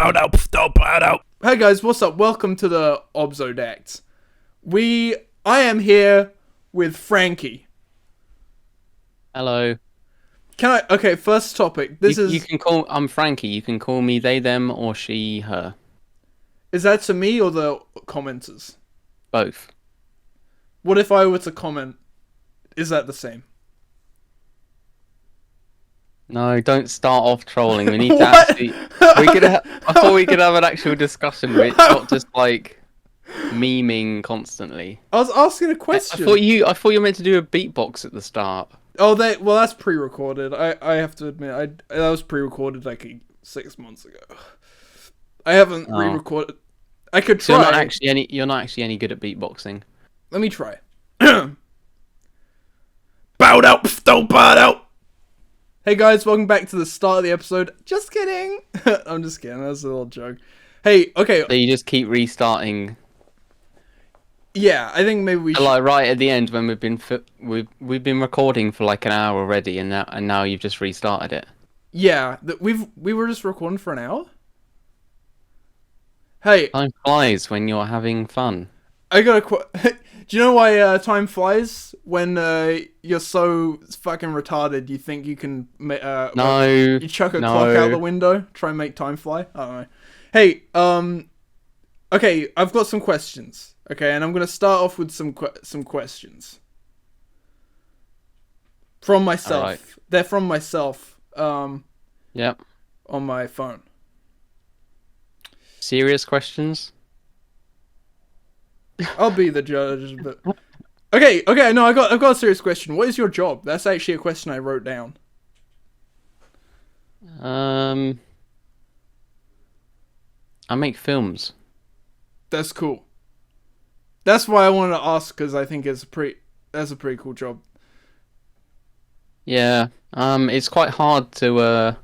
Hey guys, what's up? Welcome to the Obzodact. I am here with Frankie. Hello. Okay, first topic. I'm Frankie. You can call me they, them, or she, her. Is that to me or the commenters? Both. What if I were to comment? Is that the same? No, don't start off trolling. We need to What? actually. I thought we could have an actual discussion, Rich, not just like memeing constantly. I was asking a I question. thought you were meant to do a beatbox at the start. Oh, well, that's pre-recorded. I have to admit, that was pre-recorded like 6 months ago. I haven't re-recorded. I could try. So you're not actually any good at beatboxing. Let me try. Bow out, don't bow out. Hey guys, welcome back to the start of the episode. Just kidding. I'm just kidding. That's a little joke. Hey, okay. So you just keep restarting. Yeah, I think maybe we should. Like right at the end when we've been recording for like an hour already, and now you've just restarted it. Yeah, we were just recording for an hour. Hey, Time flies when you're having fun. I got a Do you know why time flies when you're so fucking retarded? You think you can No. you chuck a clock out the window, try and make time fly? I don't know. Hey, okay, I've got some questions. Okay, and I'm gonna start off with some questions from myself. Alright. They're from myself. Yep. On my phone. Serious questions? I'll be the judge, but okay. No, I've got a serious question. What is your job? That's actually a question I wrote down. I make films. That's cool. That's why I wanted to ask, because I think that's a pretty cool job. Yeah. It's quite hard to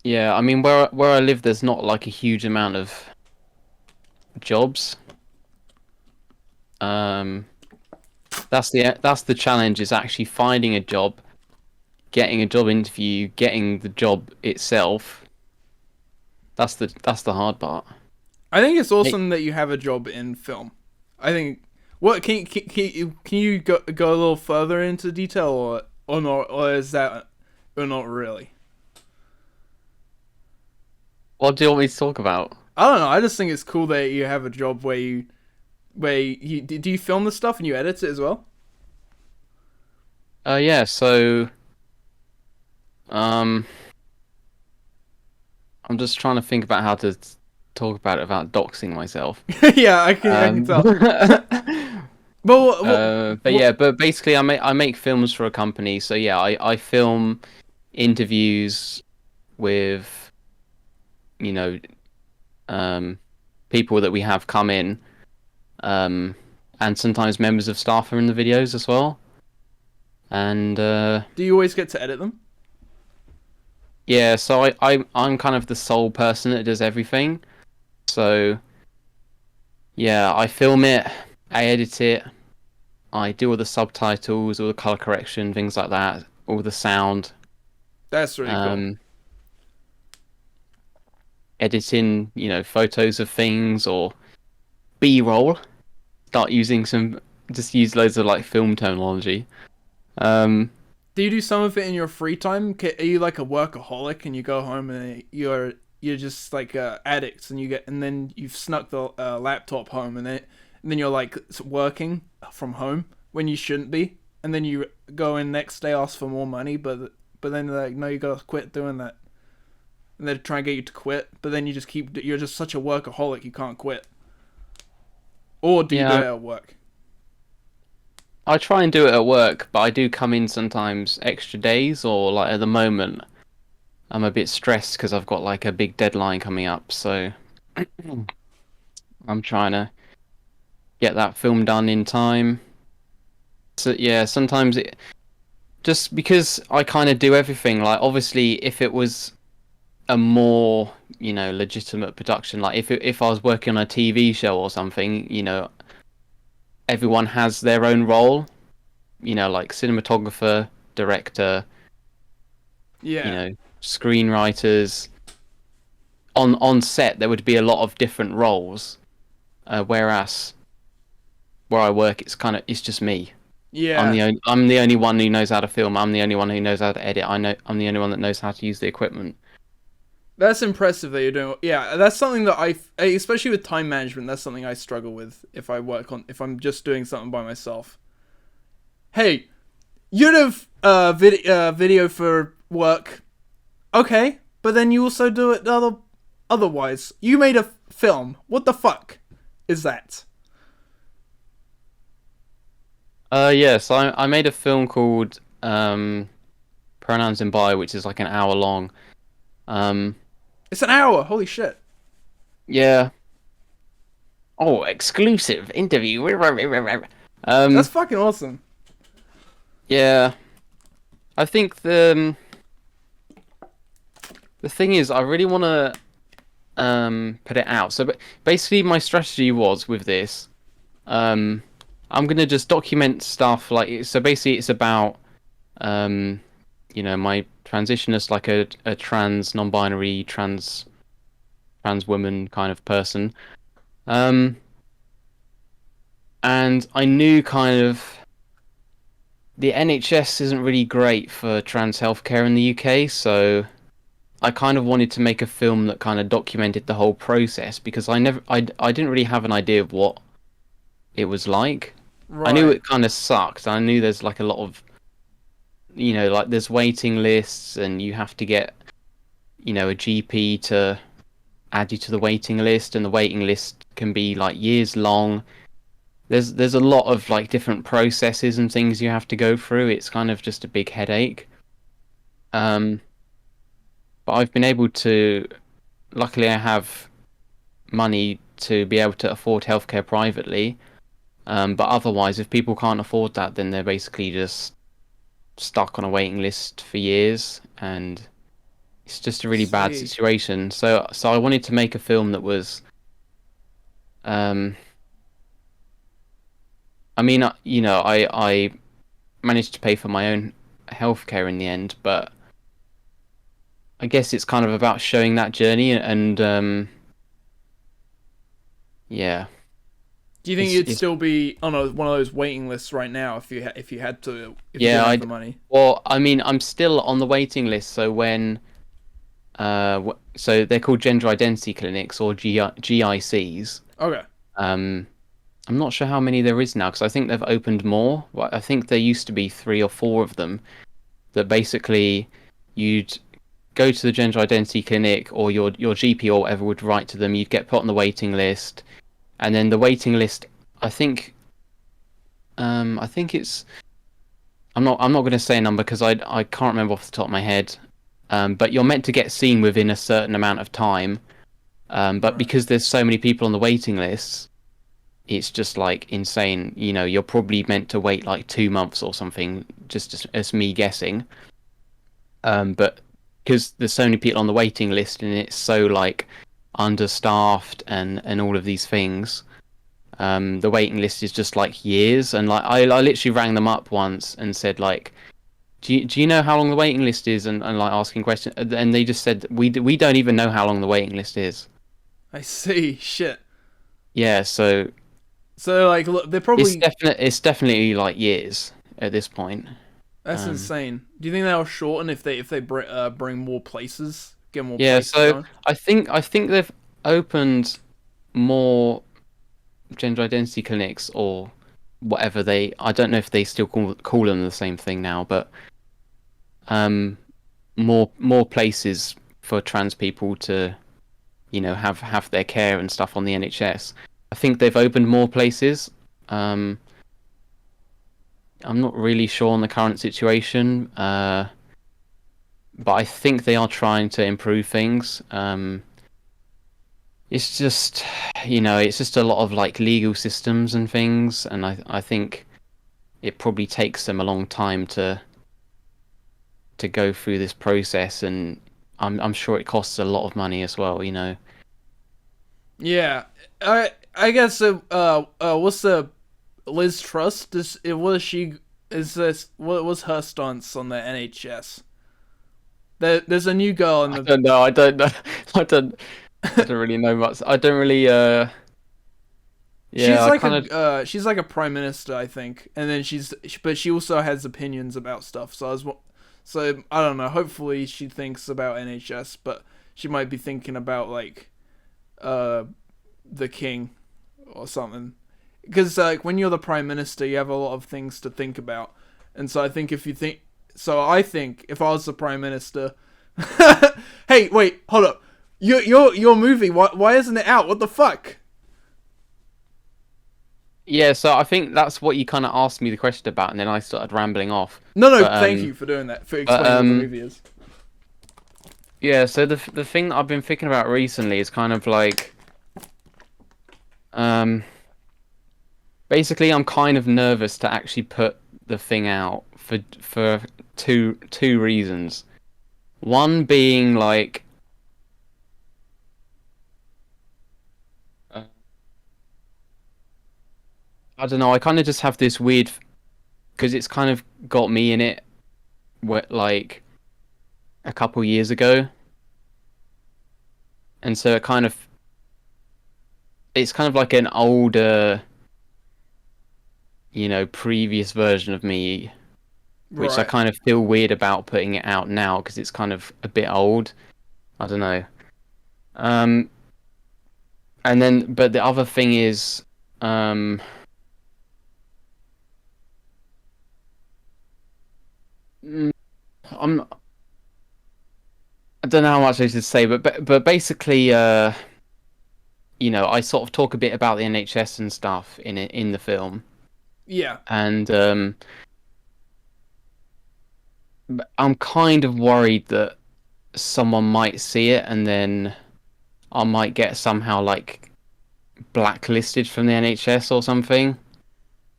yeah, I mean where I live there's not like a huge amount of jobs. That's the challenge, is actually finding a job, getting a job interview, getting the job itself. That's the hard part. I think it's awesome that you have a job in film. I think. What can you go a little further into detail or not, or is that or not really? What do you want me to talk about? I don't know. I just think it's cool that you have a job where you do you film the stuff and you edit it as well? Yeah, so I'm just trying to think about how to talk about it without doxing myself. Yeah, I can tell. But basically, I make films for a company. So yeah, I film interviews with, you know, people that we have come in, and sometimes members of staff are in the videos as well. And do you always get to edit them? Yeah, so I'm kind of the sole person that does everything. So yeah, I film it, I edit it, I do all the subtitles, all the color correction, things like that, all the sound. That's really cool. Editing, photos of things or B-roll. Just use loads of like film terminology. Do you do some of it in your free time? Are you like a workaholic and you go home and you're just like addicts and then you've snuck the laptop home and then you're like working from home when you shouldn't be, and then you go in next day, ask for more money, but then they're like, no, you gotta quit doing that, and they try and get you to quit, but then you're just such a workaholic you can't quit. Or do you do it at work? I try and do it at work, but I do come in sometimes extra days, or like at the moment I'm a bit stressed because I've got like a big deadline coming up, so I'm trying to get that film done in time. So yeah, sometimes just because I kind of do everything, like obviously if it was a more, legitimate production, like if I was working on a TV show or something, everyone has their own role, like cinematographer, director, screenwriters. on set there would be a lot of different roles, whereas where I work, it's just me. Yeah, I'm the only one who knows how to film. I'm the only one who knows how to edit. I'm the only one that knows how to use the equipment. that's impressive that you're doing. Yeah, that's something that especially with time management, that's something I struggle with if I'm just doing something by myself. Hey, you'd have video for work, okay, but then you also do it otherwise. You made a film. What the fuck is that? Yes, I made a film called Pronouns in Bio, which is like an hour long. Um, It's an hour. Holy shit. yeah. Oh, exclusive interview. That's Um, fucking awesome. yeah. I think the thing is, I really want to put it out. So, basically, my strategy was with this. Um, I'm gonna just document stuff like so. Basically, it's about um, my transition as like a trans, non-binary, trans woman kind of person. Um, and I knew kind of the NHS isn't really great for trans healthcare in the UK, so I kind of wanted to make a film that kind of documented the whole process because I didn't really have an idea of what it was like. I knew Right. it kind of sucked. I knew there's like a lot of, like there's waiting lists and you have to get, a GP to add you to the waiting list, and the waiting list can be like years long. There's a lot of like different processes and things you have to go through. It's kind of just a big headache. Um, but I've been able to, luckily, I have money to be able to afford healthcare privately. But otherwise, if people can't afford that, then they're basically just stuck on a waiting list for years, and it's just a really bad See. situation. So I wanted to make a film that was, um, I mean, I managed to pay for my own healthcare in the end, but I guess it's kind of about showing that journey, and yeah, Do you think it's you'd it's still be on one of those waiting lists right now if you had to if you yeah. didn't have the money? Well, I mean, I'm still on the waiting list. So when so they're called gender identity clinics or GICs. Okay. Um, I'm not sure how many there is now because I think they've opened more. Well, I think there used to be three or four of them that basically you'd go to the gender identity clinic or your GP or whatever would write to them. You'd get put on the waiting list, and then the waiting list. I think I think it's. I'm not going to say a number because I can't remember off the top of my head. But you're meant to get seen within a certain amount of time. But Right. because there's so many people on the waiting lists, it's just like insane. You're probably meant to wait like 2 months or something, just as me guessing. But because there's so many people on the waiting list and it's so like understaffed and all of these things, the waiting list is just like years. And like I literally rang them up once and said like, do you know how long the waiting list is? And like asking questions, and they just said we don't even know how long the waiting list is. I see. Shit. Yeah, so So like, look, they're it's probably definitely like years at this point. that's Um, insane. Do you think they'll shorten if they bring more places, get more yeah, places so going? I think they've opened more gender identity clinics or whatever they. I don't know if they still call them the same thing now, but um, more places for trans people to have their care and stuff on the NHS. I think they've opened more places. Um, I'm not really sure on the current situation, but I think they are trying to improve things. It's just, it's just a lot of like legal systems and things, and I think it probably takes them a long time to go through this process, and I'm sure it costs a lot of money as well. Yeah. I guess. What's the Liz Truss? What is she? Is this what was her stance on the NHS? There's a new girl in I the. don't know. I don't know. I don't. I don't really know much. I don't really. Yeah, She's I like kind of. she's like a prime minister, I think, and then but she also has opinions about stuff. So I don't know. Hopefully, she thinks about NHS, but she might be thinking about like uh the king or something. Because like when you're the prime minister, you have a lot of things to think about, and so I think if you think, so I think if I was the prime minister, hey, wait, hold up, your movie, why isn't it out? What the fuck? Yeah, so I think that's what you kind of asked me the question about, and then I started rambling off. No, no, But thank you for doing that, for but explaining what the movie is. yeah. So the thing that I've been thinking about recently is kind of like um basically I'm kind of nervous to actually put the thing out for two reasons. One being like uh, I don't know. I kind of just have this weird because it's kind of got me in it. Like a couple years ago, and so it's kind of like an older, previous version of me, which I Right. kind of feel weird about putting it out now because it's kind of a bit old. I don't know. Um, and then, but the other thing is, um, mm, I'm I don't know how much I should say, but basically, I sort of talk a bit about the NHS and stuff in the film, Yeah. and I'm kind of worried that someone might see it and then I might get somehow like blacklisted from the NHS or something.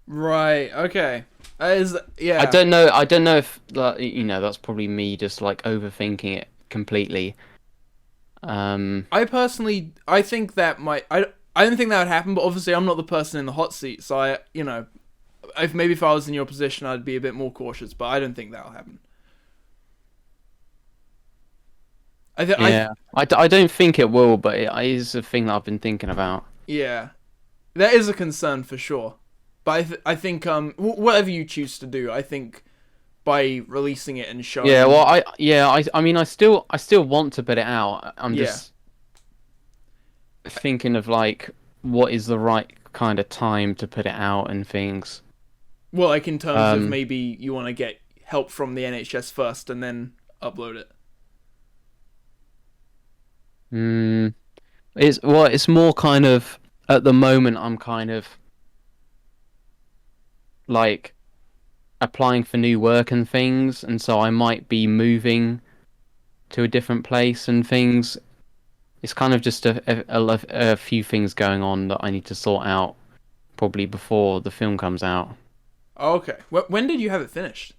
Right. Okay. Is I yeah. don't know. I don't know if that's probably me just like overthinking it completely. Um, I personally, I think that might. I don't think that would happen, but obviously, I'm not the person in the hot seat, so if I was in your position, I'd be a bit more cautious. But I don't think that'll happen. yeah, I don't think it will, but it is a thing that I've been thinking about. Yeah, that is a concern for sure. But I think whatever you choose to do, I think by releasing it and Yeah, well, showing, I mean, I still want to put it out. I'm yeah, just thinking of like what is the right kind of time to put it out and things. well, like in terms of Um, maybe you want to get help from the NHS first and then upload it. mm, it's more kind of at the moment I'm kind of like applying for new work and things, and so I might be moving to a different place and things. It's kind of just a few things going on that I need to sort out probably before the film comes out. Oh, okay. When did you have it finished?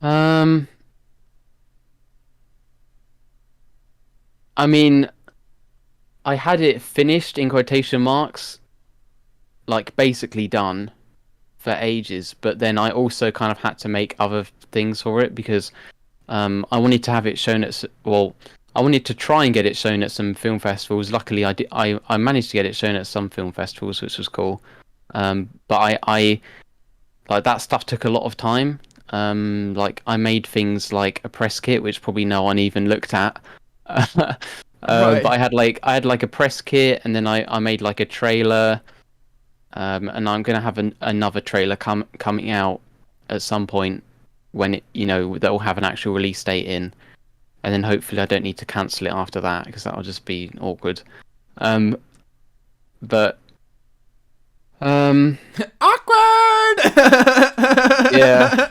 Um, I mean, I had it finished in quotation marks, like basically done for ages, but then I also kind of had to make other things for it because I wanted to have it shown well, I wanted to try and get it shown at some film festivals. Luckily, I managed to get it shown at some film festivals, which was cool. But I like that stuff took a lot of time. Like I made things like a press kit, which probably no one even looked at. But Right. I had like a press kit, and then I made like a trailer. And I'm gonna have another trailer coming out at some point when that will have an actual release date in, and then hopefully I don't need to cancel it after that because that'll just be awkward. Um, but um, Awkward. yeah,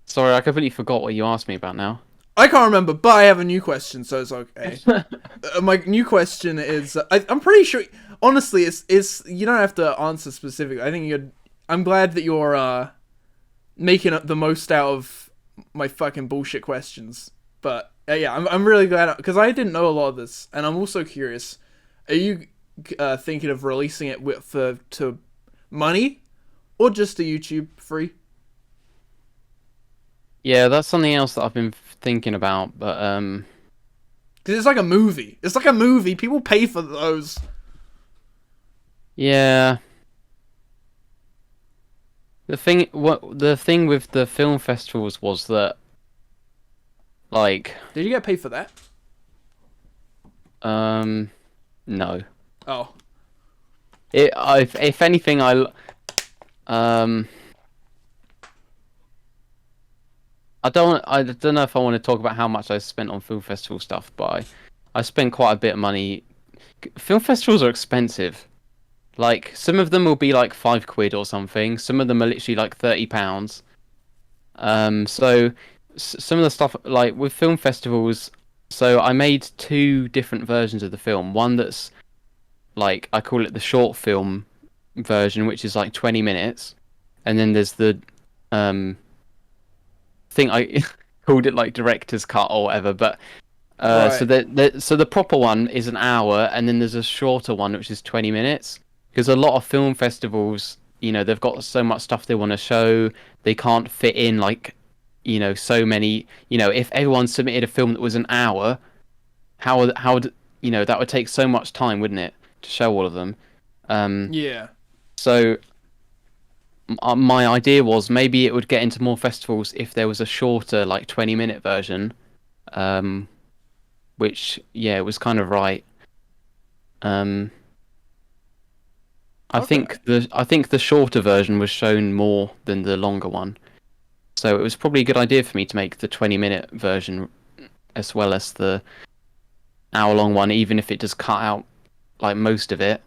sorry, I completely forgot what you asked me about now. I can't remember, but I have a new question, so it's okay. My new question is: I'm pretty sure. Honestly, it's you don't have to answer specifically. I think you're. I'm glad that you're making the most out of my fucking bullshit questions. But yeah, I'm really glad because I didn't know a lot of this, and I'm also curious. Are you thinking of releasing it to money or just to YouTube free? Yeah, that's something else that I've been thinking about, but Because Because it's like a movie. It's like a movie. People pay for those. Yeah. The thing with the film festivals was that, like, Did you get paid for that? no. Oh. If anything, um, I don't know if I want to talk about how much I spent on film festival stuff, but I spent quite a bit of money. Film festivals are expensive. Like, some of them will be like £5 or something. Some of them are literally like £30. So some of the stuff like with film festivals, so I made two different versions of the film. One that's like I call it the short film version, which is like 20 minutes, and then there's the um thing I called it like director's cut or whatever. But so Right. the proper one is an hour, and then there's a shorter one which is 20 minutes. Because a lot of film festivals, they've got so much stuff they want to show, they can't fit in like, so many. If everyone submitted a film that was an hour, how would that would take so much time, wouldn't it, to show all of them? Um, Yeah. so my idea was maybe it would get into more festivals if there was a shorter, like 20-minute version. Um, which yeah, it was kind of right. Um, Okay. I think the shorter version was shown more than the longer one, so it was probably a good idea for me to make the 20-minute version as well as the hour-long one, even if it does cut out like most of it.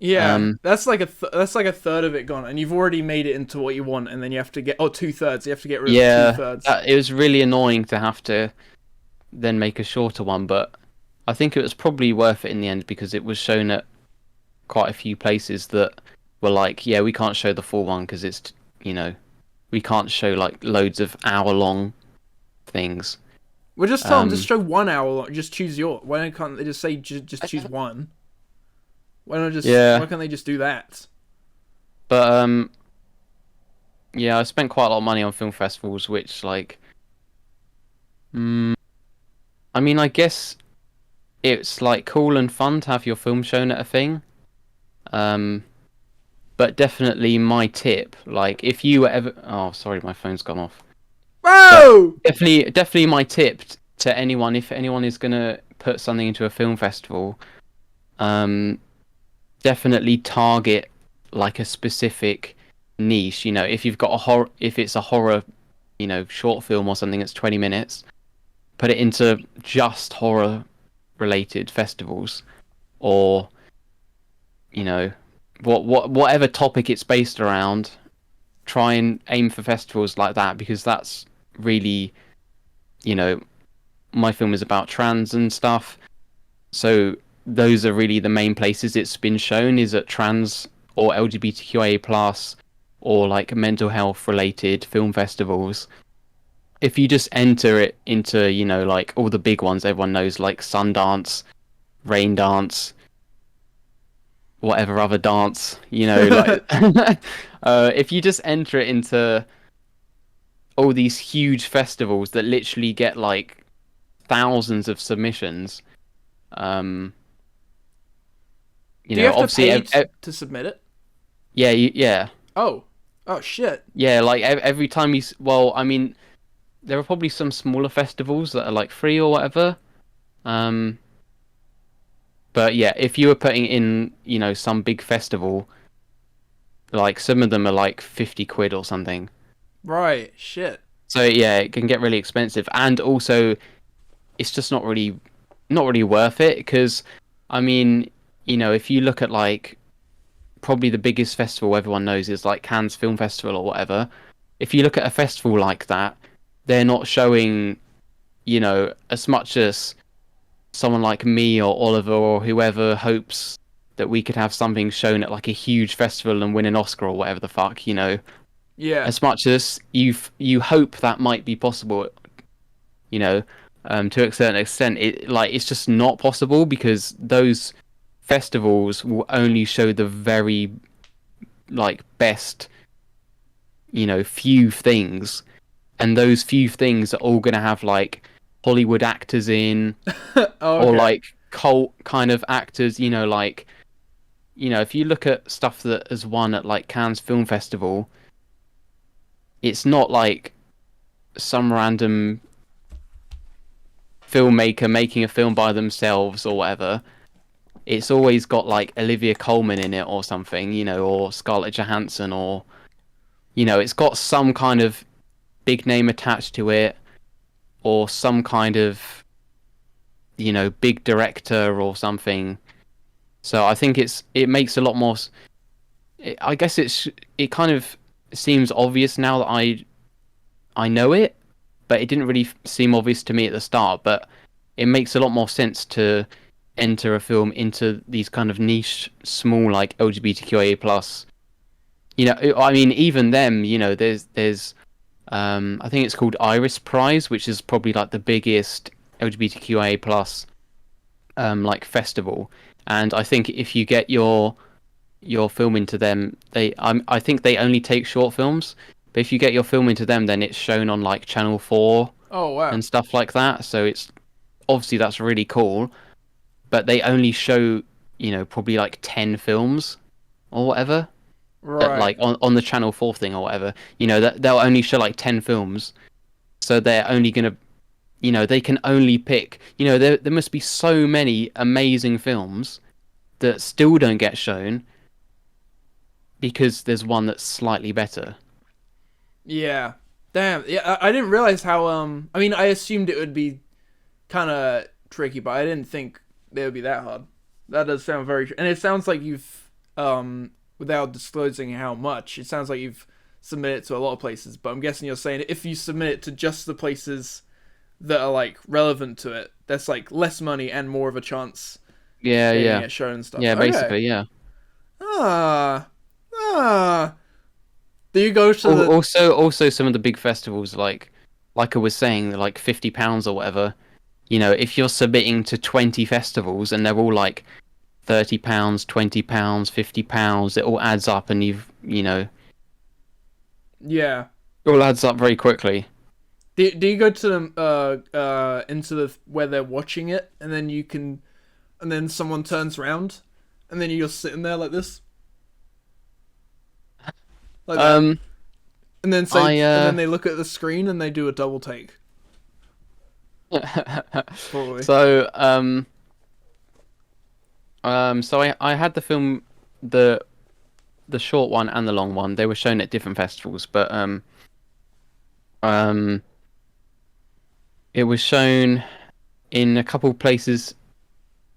Yeah, Um, that's like that's like a third of it gone, and you've already made it into what you want, and then you have to get 2/3. You have to get rid of two yeah, thirds. it was really annoying to have to then make a shorter one, but I think it was probably worth it in the end because it was shown at quite a few places that were like, yeah, we can't show the full one because it's you know we can't show like loads of hour-long things. Well, just tell them, just Um, show 1 hour long. Just choose your. Why can't they just say just choose one? Why yeah, can't they just do that? but yeah, I spent quite a lot of money on film festivals, which like, mm, I mean, I guess it's like cool and fun to have your film shown at a thing. Um, but definitely my tip, like if you were ever, oh, sorry, my phone's gone off. But Whoa! definitely my tip to anyone, if anyone is gonna put something into a film festival, um, definitely target like a specific niche. If you've got if it's a horror, short film or something that's 20 minutes, put it into just horror related festivals, or you know, whatever topic it's based around. Try and aim for festivals like that because that's really, you know, my film is about trans and stuff. So those are really the main places it's been shown is at trans or LGBTQIA plus or like mental health related film festivals. If you just enter it into, like all the big ones everyone knows, like Sundance, Rain Dance, whatever other dance, like if you just enter it into all these huge festivals that literally get like thousands of submissions, um, Do you have to obviously, pay to submit it? yeah, yeah, Oh, oh shit! yeah. Like every time well, I mean, there are probably some smaller festivals that are like free or whatever. Um, but yeah, if you were putting in, some big festival, like some of them are like £50 or something. Right, shit. So yeah, it can get really expensive, and also it's just not really worth it because, I mean, if you look at like probably the biggest festival everyone knows is like Cannes Film Festival or whatever. If you look at a festival like that, they're not showing, as much as someone like me or Oliver or whoever hopes that we could have something shown at like a huge festival and win an Oscar or whatever the fuck, Yeah, as much as you hope that might be possible, you know, to a certain extent, it's just not possible because those festivals will only show the very like best, few things, and those few things are all gonna have like Hollywood actors in, Oh, or okay. like cult kind of actors. Like if you look at stuff that has won at like Cannes Film Festival, it's not like some random filmmaker making a film by themselves or whatever. It's always got like Olivia Colman in it or something, or Scarlett Johansson, or it's got some kind of big name attached to it, or some kind of big director or something. So I think it makes a lot more. I guess it kind of seems obvious now that I know it, but it didn't really seem obvious to me at the start. But it makes a lot more sense to enter a film into these kind of niche, small, like LGBTQIA plus. I mean, even them, there's I think it's called Iris Prize, which is probably like the biggest LGBTQIA plus like festival. And I think if you get your film into them, I think they only take short films. But if you get your film into them, then it's shown on like Channel 4 Oh, wow. and stuff like that. So it's obviously that's really cool. But they only show, probably like 10 films or whatever. At, Right. like on the Channel 4 thing or whatever. That they'll only show like 10 films. So they're only gonna, they can only pick. There must be so many amazing films that still don't get shown because there's one that's slightly better. Yeah. Damn. Yeah, I didn't realize how. I mean, I assumed it would be kind of tricky, but I didn't think they would be that hard. That does sound very. And it sounds like you've, without disclosing how much, it sounds like you've submitted to a lot of places. But I'm guessing you're saying if you submit it to just the places that are like relevant to it, that's like less money and more of a chance Yeah, getting yeah, it shown and stuff. yeah. Okay. Basically, yeah. Ah. Ah. Do you go to the? Also, some of the big festivals, like I was saying, like £50 or whatever. If you're submitting to 20 festivals and they're all like £30, £20, £50, it all adds up, and Yeah. it all adds up very quickly. Do you go to them into the where they're watching it and then you can and then someone turns around and then you're sitting there like this like that Um, and then say I and then they look at the screen and they do a double take probably. so so I had the film, the short one and the long one. They were shown at different festivals, but um it was shown in a couple places,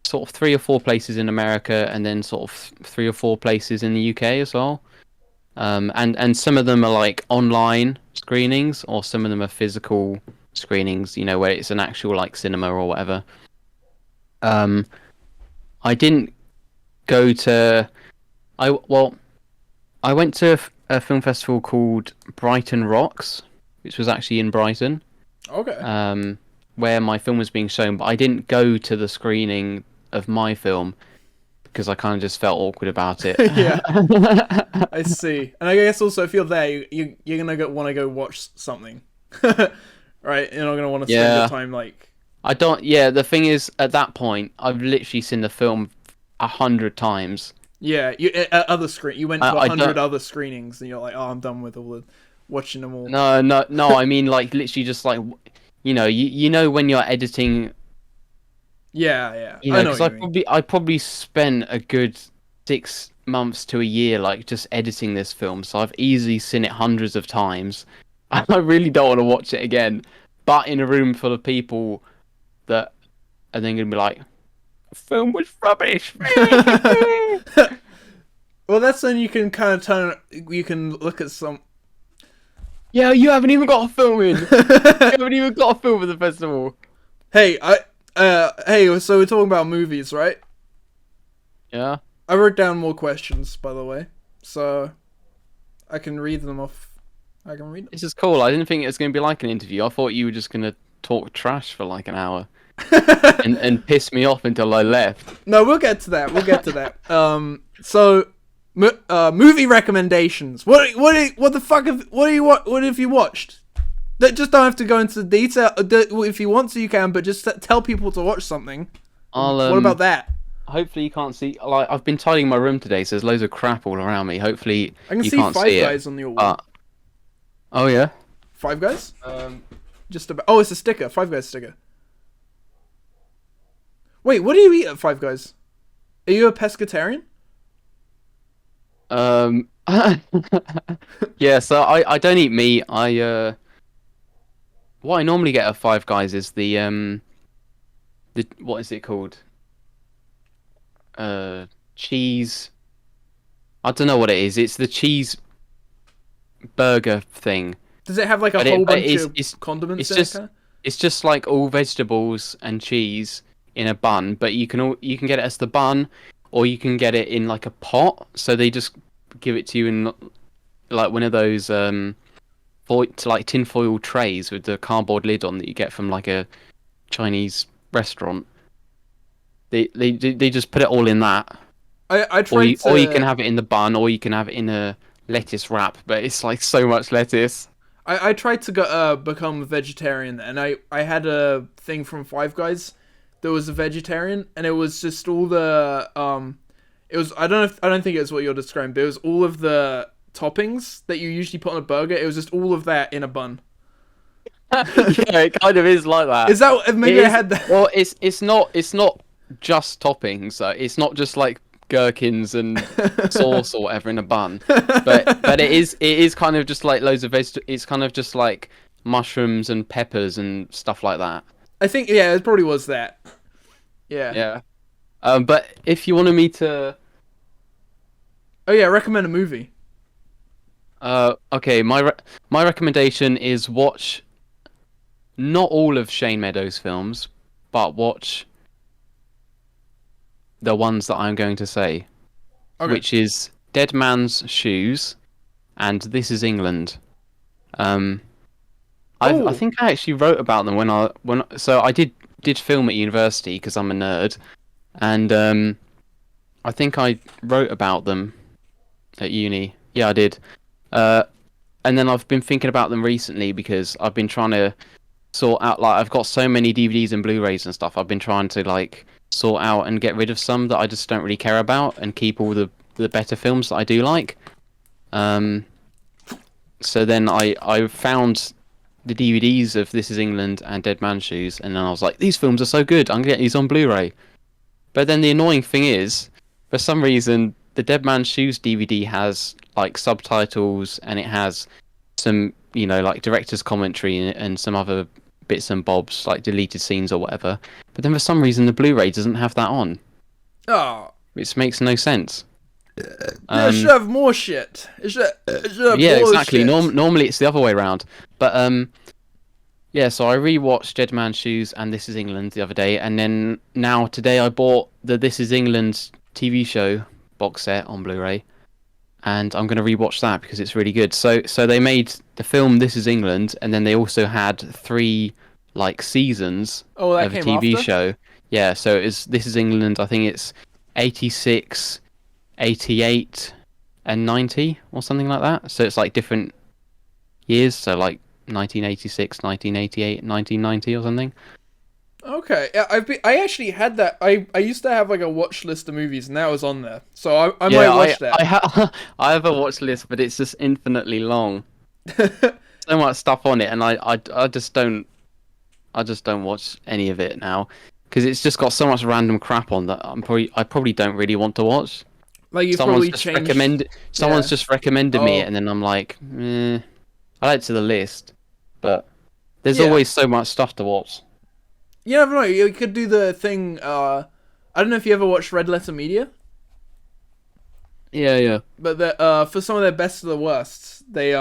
sort of 3 or 4 places in America, and then sort of 3 or 4 places in the UK as well. And some of them are like online screenings, or some of them are physical screenings, where it's an actual like cinema or whatever. Um, I didn't go to. I went to a film festival called Brighton Rocks, which was actually in Brighton, Okay. where my film was being shown. But I didn't go to the screening of my film because I kind of just felt awkward about it. Yeah, I see. And I guess also if you're there you're gonna want to go watch something. Right, you're not gonna want to spend your Yeah, time like I don't. Yeah, the thing is, at that point, I've literally seen the film 100 times. yeah, you at other screen you went to I 100 don't. other screenings and you're like, oh, I'm done with all the watching them all. No, no, no. I mean, like literally, just like you know when you're editing, Yeah, yeah, I know because what you mean. I probably spent a good 6 months to a year like just editing this film, so I've easily seen it hundreds of times. I really don't want to watch it again, but in a room full of people that are then gonna be like, "The film was rubbish." Well, that's when you can kind of turn. You can look at some. Yeah, you haven't even got a film in. You haven't even got a film at the festival. Hey, hey, so we're talking about movies, right? Yeah. I wrote down more questions, by the way, so I can read them off. I can read This is cool. I didn't think it was going to be like an interview. I thought you were just going to talk trash for like an hour them. and piss me off until I left. No, we'll get to that. We'll get to that. So, movie recommendations. What the fuck what have you watched? That just don't have to go into detail. If you want to, you can, but just tell people to watch something. I'll What about that? Hopefully you can't see. Like I've been tidying my room today, so there's loads of crap all around me. Hopefully I can you see can't Five see Guys it. on your wall. Oh yeah. Five Guys? Just about. Oh, it's a sticker. Five Guys sticker. Wait, what do you eat at Five Guys? Are you a pescatarian? Um. Yeah. So I don't eat meat. What I normally get at Five Guys is the what is it called? Cheese. I don't know what it is. It's the cheese burger thing. Does it have like a But whole but bunch of condiments it's in it? just Kinda? it's just like all vegetables and cheese in a bun, but you can get it as the bun, or you can get it in like a pot. So they just give it to you in like one of those like tinfoil trays with the cardboard lid on that you get from like a Chinese restaurant. They just put it all in that, I tried or you can to. have it in the bun, or you can have it in a lettuce wrap. But it's like so much lettuce. I tried to go, become a vegetarian, and I had a thing from Five Guys that was a vegetarian, and it was just all the it was I don't think it was what you're describing, but it was all of the toppings that you usually put on a burger. It was just all of that in a bun. Yeah, it kind of is like that. Is that maybe It I is, had that? well, it's not just toppings. It's not just like gherkins and sauce or whatever in a bun, but it is kind of just like loads of It's kind of just like mushrooms and peppers and stuff like that. I think yeah, it probably was that. Yeah. Yeah. But if you wanted me to, Oh yeah, recommend a movie. okay, my recommendation is watch not all of Shane Meadows' films, but watch the ones that I'm going to say, Okay. which is Dead Man's Shoes and This Is England. Um, I Oh, think I actually wrote about them so I did film at university because I'm a nerd, and I think I wrote about them at uni. Yeah, I did. Uh, and then I've been thinking about them recently because I've been trying to sort out, like, I've got so many DVDs and Blu-rays and stuff. I've been trying to like sort out and get rid of some that I just don't really care about and keep all the better films that I do like. Um, so then I found the DVDs of This Is England and Dead Man's Shoes, and then I was like, these films are so good, I'm gonna get these on Blu-ray. But then the annoying thing is, for some reason, the Dead Man's Shoes DVD has like subtitles and it has some, like director's commentary and some other bits and bobs, like deleted scenes or whatever. But then for some reason, the Blu-ray doesn't have that on, oh, which makes no sense. it should have more shit. It should have Yeah, more exactly. shit. Normally it's the other way around. But yeah. So I rewatched Dead Man's Shoes and This Is England the other day, and then now today I bought the This Is England TV show box set on Blu-ray, and I'm going to rewatch that because it's really good. So they made the film This Is England, and then they also had 3 like seasons Oh, that of a came TV after? show. Yeah, so it's This Is England. I think it's 86, 88, and 90 or something like that. So it's like different years. So like 1986, 1988, 1990 or something. Okay, yeah, I actually had that. I used to have like a watch list of movies, and that was on there. So I might Yeah, watch that. I have a watch list, but it's just infinitely long. So much stuff on it, and I just don't watch any of it now because it's just got so much random crap on that I probably don't really want to watch. Like you've Someone's probably just changed. someone's Yeah. just recommended me Oh, it, and then I'm like, I add it to the list, but there's yeah. always so much stuff to watch. You never know. You could do the thing. I don't know if you ever watched Red Letter Media, Yeah, yeah. but for some of their best of the worsts, they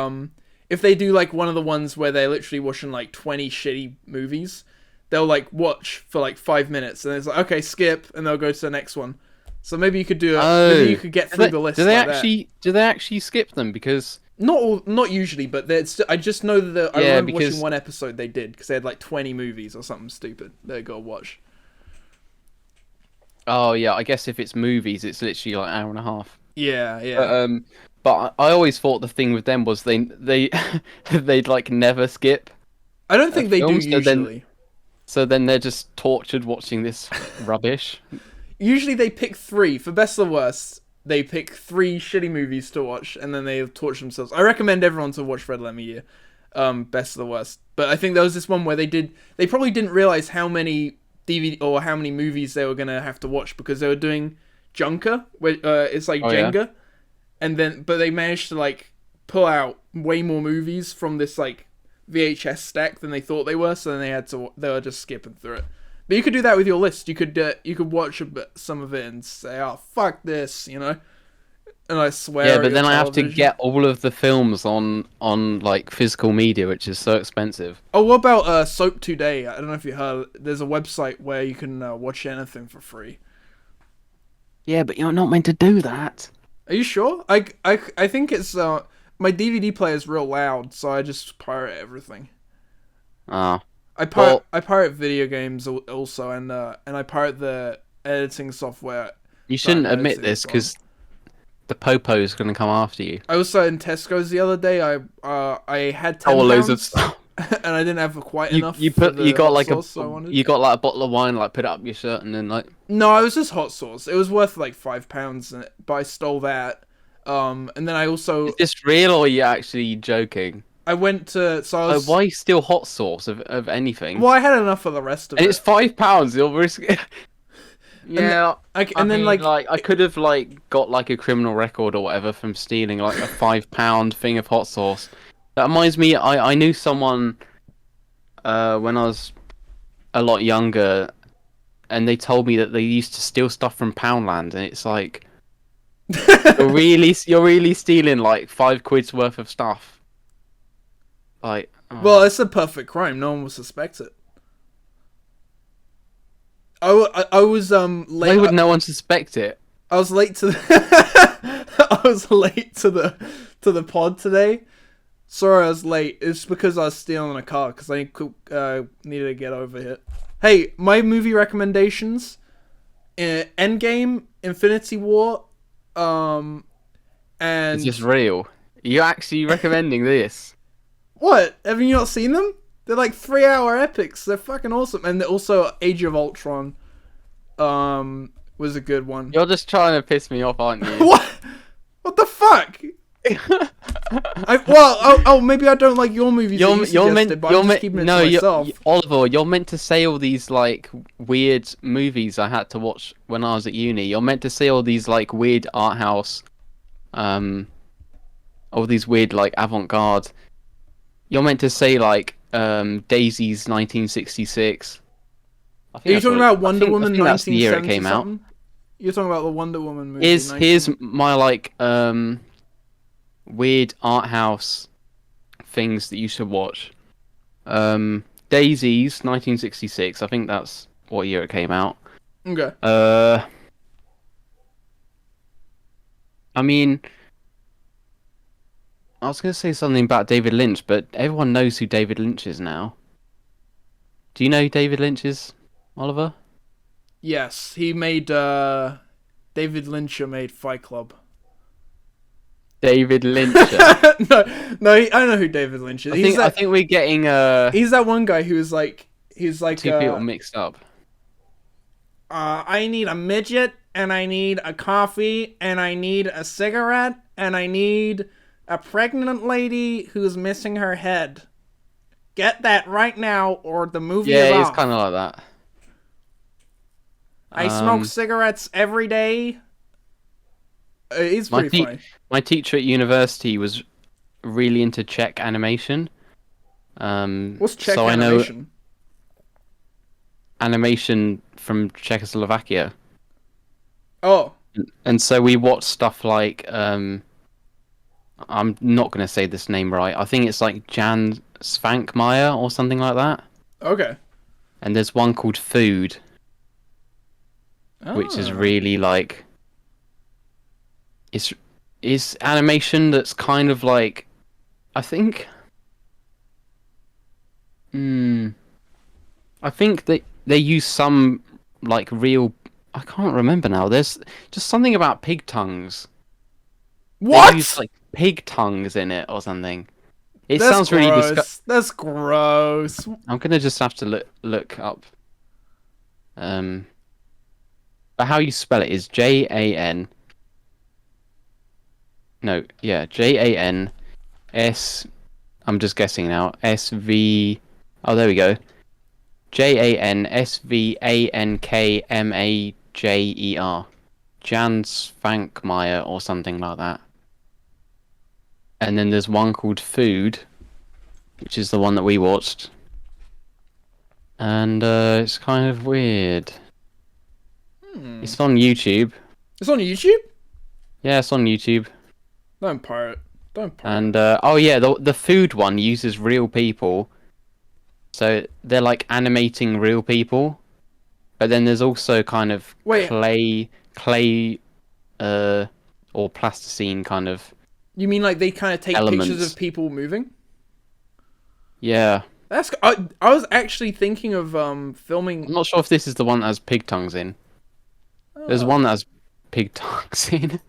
if they do like one of the ones where they're literally watching like 20 shitty movies, they'll like watch for like 5 minutes, and it's like okay, skip, and they'll go to the next one. So maybe you could do it. Maybe you could get through the list. Do they like that. do they actually skip them? Because Not usually, but I just know that I Yeah, remember because- watching one episode they did because they had like 20 movies or something stupid they got to watch. oh yeah, I guess if it's movies, it's literally like an hour and a half. Yeah, yeah. But I always thought the thing with them was they they'd like never skip. I don't think they do films. usually. So then they're just tortured watching this rubbish. Usually they pick three for best or worst. They pick three shitty movies to watch, and then they torture themselves. I recommend everyone to watch Red Lemmy Year, best of the worst. But I think there was this one where they probably didn't realize how many DVD or how many movies they were gonna have to watch because they were doing Junker, where it's like Jenga, Yeah. and then but they managed to like pull out way more movies from this like VHS stack than they thought they were. So then they were just skipping through it. But you could do that with your list. You could watch some of it and say, "Oh, fuck this," you know. And I swear. Yeah, at but your then I have to television. get all of the films on like physical media, which is so expensive. Oh, what about Soap Today? I don't know if you heard. There's a website where you can watch anything for free. Yeah, but you're not meant to do that. Are you sure? I think it's my DVD player is real loud, so I just pirate everything. Ah, I pirate video games also, and I pirate the editing software. you that I'm shouldn't admit editing this from. because the popo's gonna come after you. I was in Tesco's the other day. I had Oh, £10, loads of stuff. and I didn't have quite You enough. you for put the you got hot like sauce I wanted. you got like a bottle of wine, like put it up your shirt, and then like. No, it was just hot sauce. It was worth like £5, but I stole that. And then I also Is this real or are you actually joking? I went to so I was Why steal hot sauce of anything? well I had enough of the rest of And it. it's £5. You'll risk. Yeah, And then like I could have like got like a criminal record or whatever from stealing like a £5 thing of hot sauce. That reminds me, I knew someone when I was a lot younger, and they told me that they used to steal stuff from Poundland, and it's like you're really stealing like £5 worth of stuff. Like, well, it's a perfect crime. No one will suspect it. I was late. why would no one suspect it? I was late to the I was late to the pod today. Sorry, I was late. It's because I was stealing a car because I needed to get over here. Hey, my movie recommendations: Endgame, Infinity War, and Is this real? Are you actually recommending this? what? Have you not seen them? They're like 3-hour epics. They're fucking awesome. And also Age of Ultron, was a good one. You're just trying to piss me off, aren't you? What? What the fuck? Maybe I don't like your movies. You're meant. But I'm just keeping it to myself. Oliver, you're meant to say all these like weird movies I had to watch when I was at uni. You're meant to say all these like weird art house, all these weird like avant-garde. You're meant to say like Daisy's 1966. Are you talking about Wonder Woman? I think that's the year it came out. You're talking about the Wonder Woman movie. Here's my like weird art house things that you should watch. Daisy's 1966. I think that's what year it came out. Okay. I mean, I was gonna say something about David Lynch, but everyone knows who David Lynch is now. Do you know who David Lynch is, Oliver? Yes, he made. David Lyncher made Fight Club. David Lynch. no, I don't know who David Lynch is. I think we're getting He's that one guy who's like two people mixed up. I need a midget, and I need a coffee, and I need a cigarette, and I need a pregnant lady who's missing her head. Get that right now, or the movie is Yeah, off. it's kind of like that. I smoke cigarettes every day. It's pretty funny. My teacher at university was really into Czech animation. What's Czech so animation? I know animation from Czechoslovakia. Oh. And so we watched stuff like I'm not going to say this name right. I think it's like Jan Svankmajer or something like that. Okay. And there's one called Food, which is really like it's animation that's kind of like I think they use some like real I can't remember now. There's just something about pig tongues. What? They use like pig tongues in it or something. It That's sounds really gross. That's gross. I'm gonna just have to look up. But how you spell it is Jan. No, yeah, JANS. I'm just guessing now. SV. Oh, there we go. JANSVANKMAJER. Jan Spankmeyer or something like that. And then there's one called Food, which is the one that we watched. And it's kind of weird. It's on YouTube. It's on YouTube? Yeah, it's on YouTube. Don't pirate. Don't pirate. And oh yeah, the food one uses real people. So they're like animating real people. But then there's also kind of clay or plasticine kind of You mean like they kind of take elements. pictures of people moving? Yeah. I was actually thinking of filming. I'm not sure if this is the one that has pig tongues in. There's one that has pig tongues in.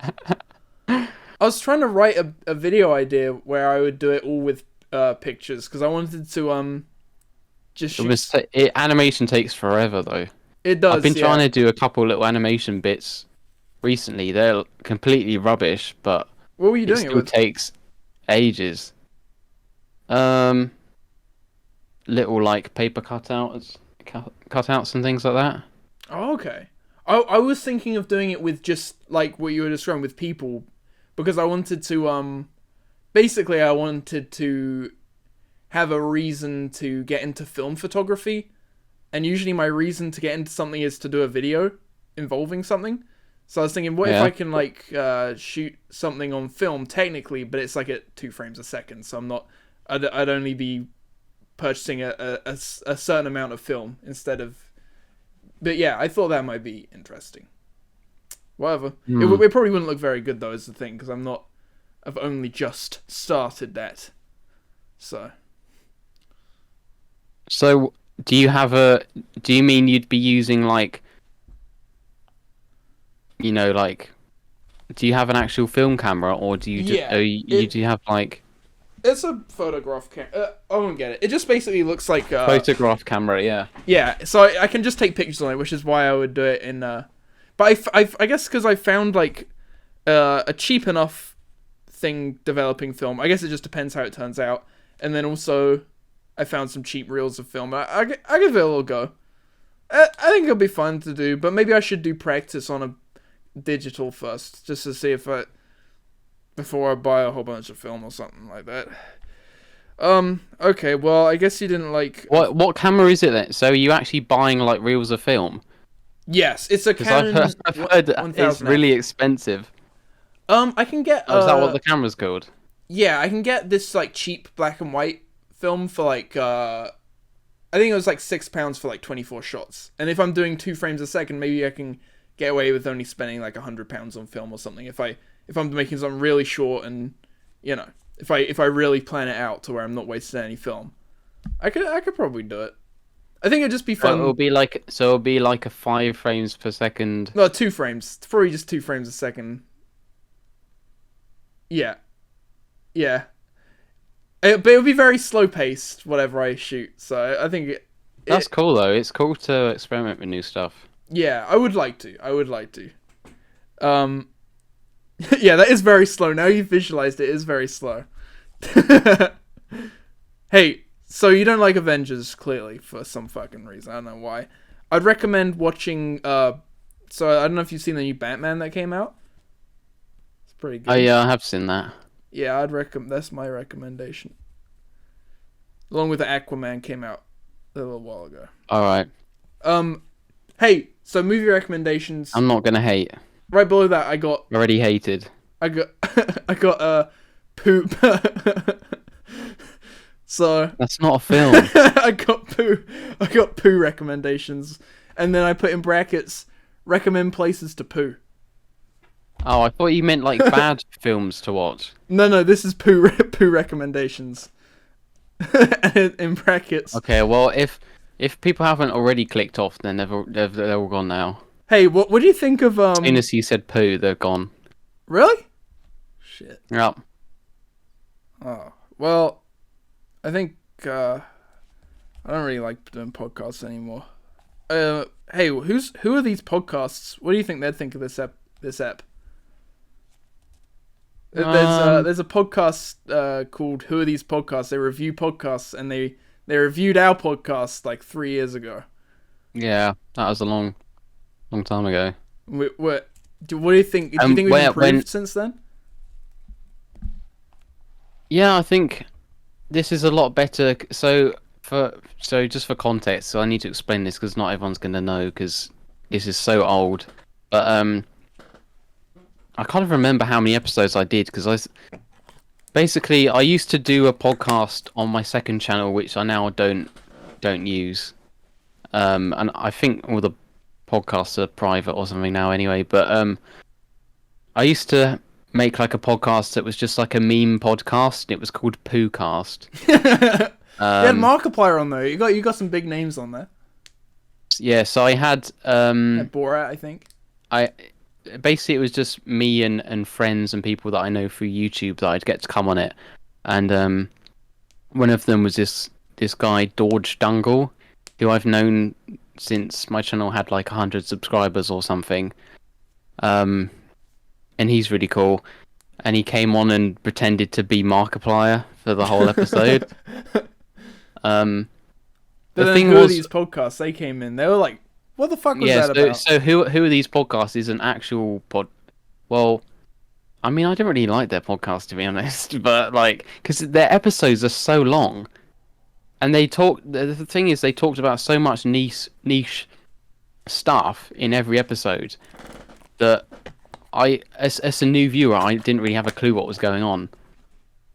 I was trying to write a video idea where I would do it all with pictures because I wanted to just shoot. Animation takes forever though. It does. I've been trying to do a couple little animation bits recently. They're completely rubbish, but What were you doing it it still with? takes ages. Little like paper cutouts and things like that. Oh, okay. I was thinking of doing it with just like what you were describing with people, because I wanted to basically I wanted to have a reason to get into film photography, and usually my reason to get into something is to do a video involving something. So I was thinking, what if I can like shoot something on film technically, but it's like at 2 frames a second, so I'd only be purchasing a certain amount of film instead of. But yeah, I thought that might be interesting. Whatever. It probably wouldn't look very good though, is the thing, because I've only just started that. So do you mean you'd be using like, like, do you have an actual film camera, or do you do you have like it's a photograph camera. I won't get it. It just basically looks like photograph camera, yeah. Yeah, so I can just take pictures on it, which is why I would do it in. But I guess because I found like a cheap enough thing developing film. I guess it just depends how it turns out. And then also, I found some cheap reels of film. I give it a little go. I think it'll be fun to do, but maybe I should do practice on a digital first, just to see if before I buy a whole bunch of film or something like that. Okay, well, I guess you didn't like. What camera is it then? So are you actually buying like reels of film? Yes, it's a Canon. I've heard that it's really expensive. I can get. Is that what the camera's called? Yeah, I can get this like cheap black and white film for like I think it was like £6 for like 24 shots. And if I'm doing 2 frames a second, maybe I can get away with only spending like £100 on film or something. If I'm making something really short and if I really plan it out to where I'm not wasting any film, I could probably do it. I think it'd just be fun. It'll be like a 5 frames per second. No, 2 frames. It's probably just 2 frames a second. Yeah. But it'll be very slow paced, whatever I shoot. So I think that's cool though. It's cool to experiment with new stuff. Yeah, I would like to. Yeah, that is very slow. Now you've visualized it, it is very slow. Hey, so you don't like Avengers, clearly, for some fucking reason. I don't know why. I'd recommend watching, so I don't know if you've seen the new Batman that came out. It's pretty good. Oh yeah, I have seen that. Yeah, that's my recommendation. Along with the Aquaman came out a little while ago. Alright. Hey, so movie recommendations. I'm not gonna hate. Right below that, I got. Already hated. I got poop. So that's not a film. I got poo recommendations, and then I put in brackets recommend places to poo. Oh, I thought you meant like bad films to watch. No, this is poo recommendations. In brackets. Okay, well if people haven't already clicked off, then they're all gone now. Hey, what do you think of As soon as you said poo, they're gone. Really? Shit. Yep. Oh well, I think I don't really like doing podcasts anymore. Hey, who are these podcasts? What do you think they'd think of this app? There's a podcast called Who Are These Podcasts? They review podcasts, and they reviewed our podcast like 3 years ago. Yeah, that was a long time ago. What do you think? Do you think we've improved since then? Yeah, I think this is a lot better. So just for context, so I need to explain this because not everyone's gonna know because this is so old. But I can't even remember how many episodes I did because I used to do a podcast on my second channel, which I now don't use. And I think all the podcasts are private or something now anyway. But I used to make like a podcast that was just like a meme podcast. And it was called Poocast. You had Markiplier on there. You got some big names on there. Yeah, so I had Borat, I think. Basically it was just me and friends and people that I know through YouTube that I'd get to come on it, and one of them was this guy Dorge Dungle, who I've known since my channel had like 100 subscribers or something, and he's really cool, and he came on and pretended to be Markiplier for the whole episode. But then who are these podcasts? They came in. They were like, "What the fuck was that about?" So who are these podcasts? Is an actual pod. Well, I mean, I don't really like their podcast to be honest, but like, because their episodes are so long, and they talk. The thing is, they talked about so much niche stuff in every episode that as a new viewer, I didn't really have a clue what was going on.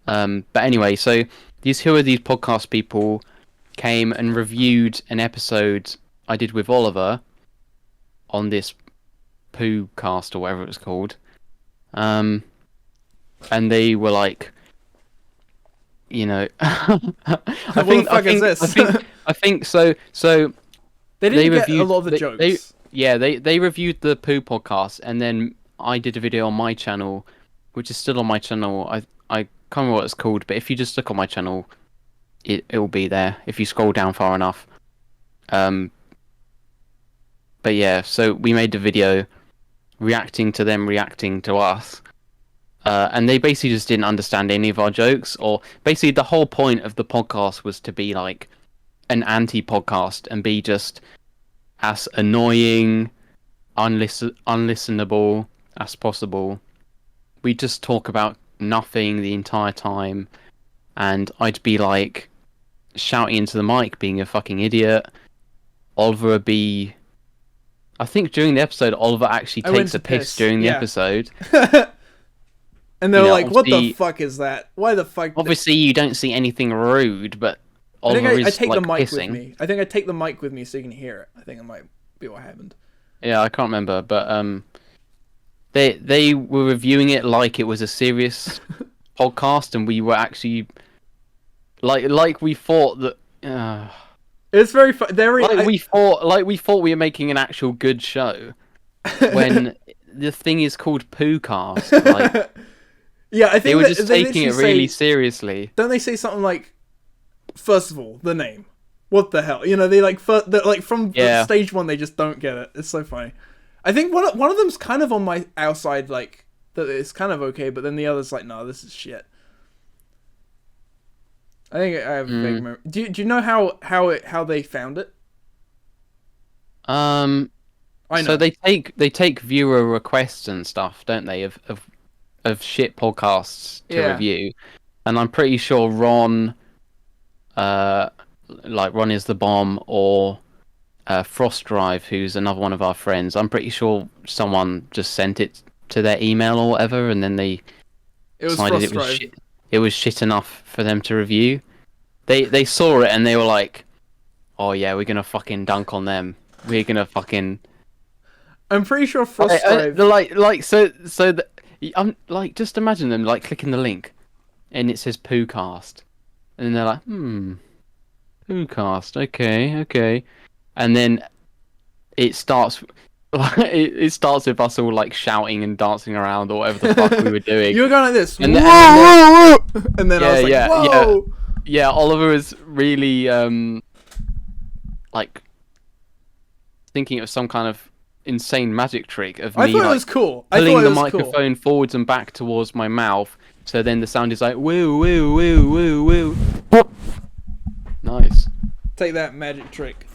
But anyway, so who are these podcast people came and reviewed an episode I did with Oliver on this Poocast or whatever it was called. And they were like, you know, I think so. So they didn't get a lot of the jokes. They reviewed the Poo podcast, and then I did a video on my channel, which is still on my channel. I can't remember what it's called, but if you just look on my channel, it will be there if you scroll down far enough. But yeah, so we made the video reacting to them reacting to us. And they basically just didn't understand any of our jokes, or basically the whole point of the podcast was to be like an anti-podcast and be just as annoying, unlistenable as possible. We just talk about nothing the entire time, and I'd be like shouting into the mic, being a fucking idiot. Oliver would be... I think during the episode, Oliver actually takes a piss during the episode. And they're like, "What the fuck is that? Why the fuck?" Obviously, you don't see anything rude, but Oliver is take like the mic pissing. with me. I think I take the mic with me so you can hear it. I think it might be what happened. Yeah, I can't remember, but they were reviewing it like it was a serious podcast, and we were actually like we thought that. It's very fun. We thought we were making an actual good show when the thing is called Poocast. Like, yeah, I think they were just taking it really seriously. Don't they say something like, first of all, the name? What the hell? You know, they like from stage one, they just don't get it. It's so funny. I think one of them's kind of on our side, like that it's kind of okay, but then the other's like, no, this is shit. I think I have a vague memory. Do you know how they found it? I know. So they take viewer requests and stuff, don't they? Of shit podcasts to review, and I'm pretty sure Ron is the Bomb, or Frost Drive, who's another one of our friends. I'm pretty sure someone just sent it to their email or whatever, and then they decided it was shit enough for them to review. They saw it and they were like, "Oh yeah, we're gonna fucking dunk on them. We're gonna fucking." I'm pretty sure Frost Drive. I'm like, just imagine them like clicking the link, and it says Poocast, and then they're like, Poocast, okay, and then it starts. It starts with us all like shouting and dancing around or whatever the fuck we were doing. You were going like this, and whoa, and then I was like, whoa. yeah, Oliver was really like thinking of some kind of insane magic trick of I me thought it like was cool. I pulling thought the it was cool. microphone forwards and back towards my mouth, so then the sound is like woo woo woo woo woo. Nice. Take that magic trick.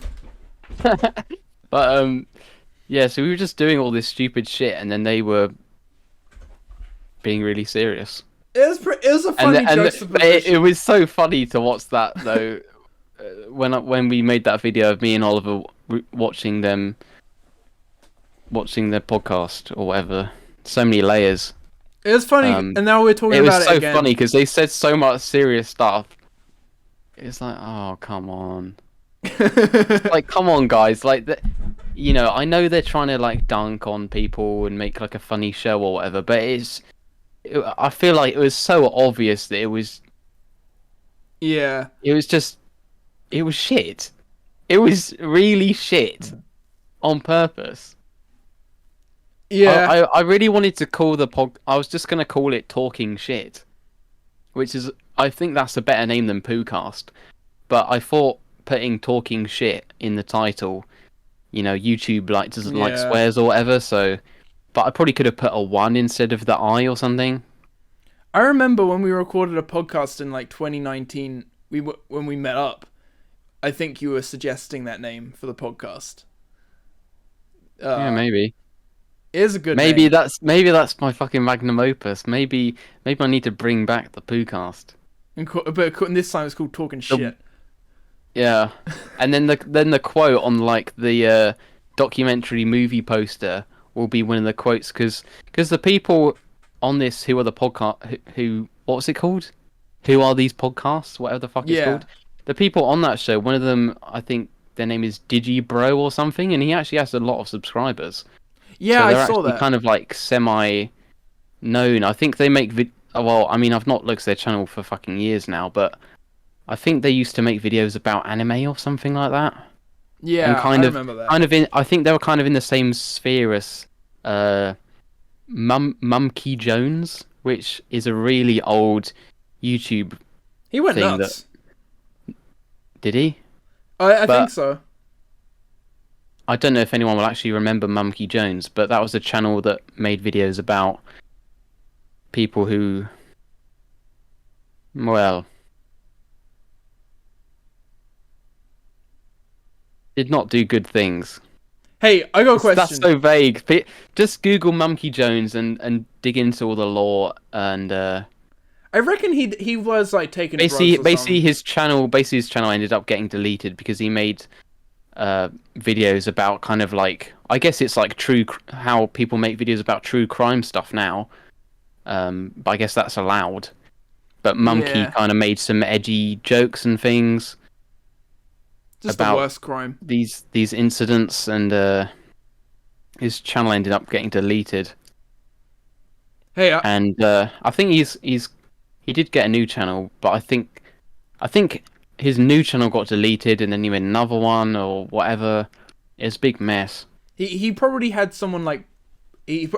But yeah, so we were just doing all this stupid shit, and then they were being really serious. It was a funny It juxtaposition. was so funny to watch that though. When we made that video of me and Oliver watching their podcast or whatever, so many layers. It was funny, and now we're talking It was about it so again. funny because they said so much serious stuff. It's like, oh come on, like come on guys, like you know, I know they're trying to like dunk on people and make like a funny show or whatever, but I feel like it was so obvious that Yeah. it was just, it was shit. It was really shit on purpose. Yeah. I really wanted to call the I was just gonna call it Talking Shit, which is, I think that's a better name than Poocast. But I thought putting Talking Shit in the title, you know, YouTube like doesn't like Yeah. swears or whatever. So, but I probably could have put a 1 instead of the I or something. I remember when we recorded a podcast in like 2019, when we met up, I think you were suggesting that name for the podcast. Yeah, maybe. It is a good name. Maybe that's my fucking magnum opus. Maybe I need to bring back the Poocast. But this time it's called Talking Shit. Yeah, and then the quote on like the documentary movie poster will be one of the quotes because the people on this who are the podcast who what's it called? Who are these podcasts? Whatever the fuck it's Yeah. called. The people on that show, one of them, I think their name is DigiBro or something, and he actually has a lot of subscribers. Yeah, So they're I saw actually that. kind of like semi known. I think they make well, I mean, I've not looked at their channel for fucking years now, but I think they used to make videos about anime or something like that. And Yeah, I remember that. I think they were kind of in the same sphere as Mumkey Jones, which is a really old YouTube He went thing. nuts. Did he? I But think so. I don't know if anyone will actually remember Mumkey Jones, but that was a channel that made videos about people who, well, did not do good things. Hey, I got a That's question. so vague. Just Google Mumkey Jones and dig into all the lore and I reckon he was like taking basically drugs or something. his channel ended up getting deleted because he made videos about kind of like, I guess it's like how people make videos about true crime stuff now. But I guess that's allowed. But Mumkey Yeah. kind of made some edgy jokes and things Just about the worst crime. these incidents, and his channel ended up getting deleted. Hey, And I think he did get a new channel, but I think his new channel got deleted, and then he made another one or whatever. It's a big mess. he probably had someone like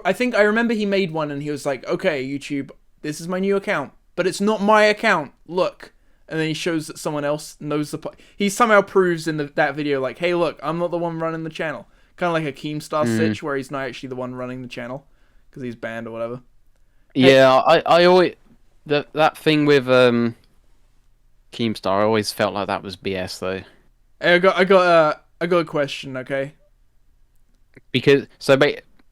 I think I remember he made one and he was like, "Okay, YouTube, this is my new account, but it's not my account. Look." And then he shows that someone else knows he somehow proves in that video like, "Hey, look, I'm not the one running the channel." Kind of like a Keemstar stitch where he's not actually the one running the channel because he's banned or whatever. Yeah, I always that thing with Keemstar, I always felt like that was BS though. Hey, I got a question, okay? Because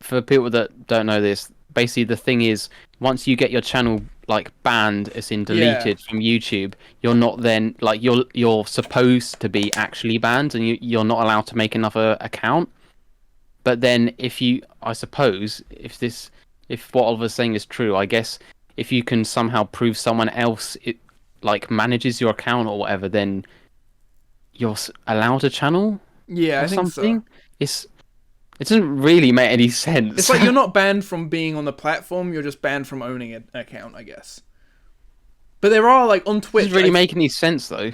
for people that don't know this, basically the thing is, once you get your channel like banned, as in deleted from YouTube, you're not then like you're supposed to be actually banned, and you're not allowed to make another account. But then I suppose if what Oliver's saying is true, I guess if you can somehow prove someone else like manages your account or whatever, then you're allowed a channel. Yeah, Or I think something. so. It doesn't really make any sense. It's like you're not banned from being on the platform, you're just banned from owning an account, I guess. But there are like on Twitch. It doesn't really make any sense though.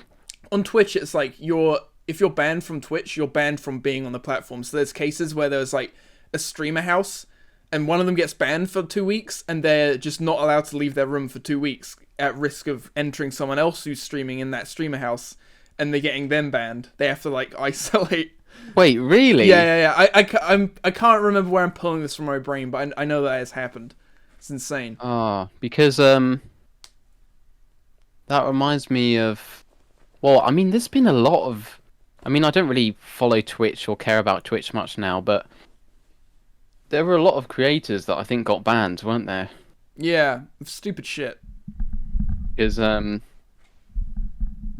On Twitch, it's like if you're banned from Twitch, you're banned from being on the platform. So there's cases where there's like a streamer house, and one of them gets banned for 2 weeks, and they're just not allowed to leave their room for 2 weeks at risk of entering someone else who's streaming in that streamer house, and they're getting them banned. They have to like isolate. Wait, really? Yeah. I can't remember where I'm pulling this from my brain, but I know that has happened. It's insane. Because that reminds me of. Well, I mean, there's been a lot of. I mean, I don't really follow Twitch or care about Twitch much now, but there were a lot of creators that I think got banned, weren't there? Yeah, stupid shit. Because I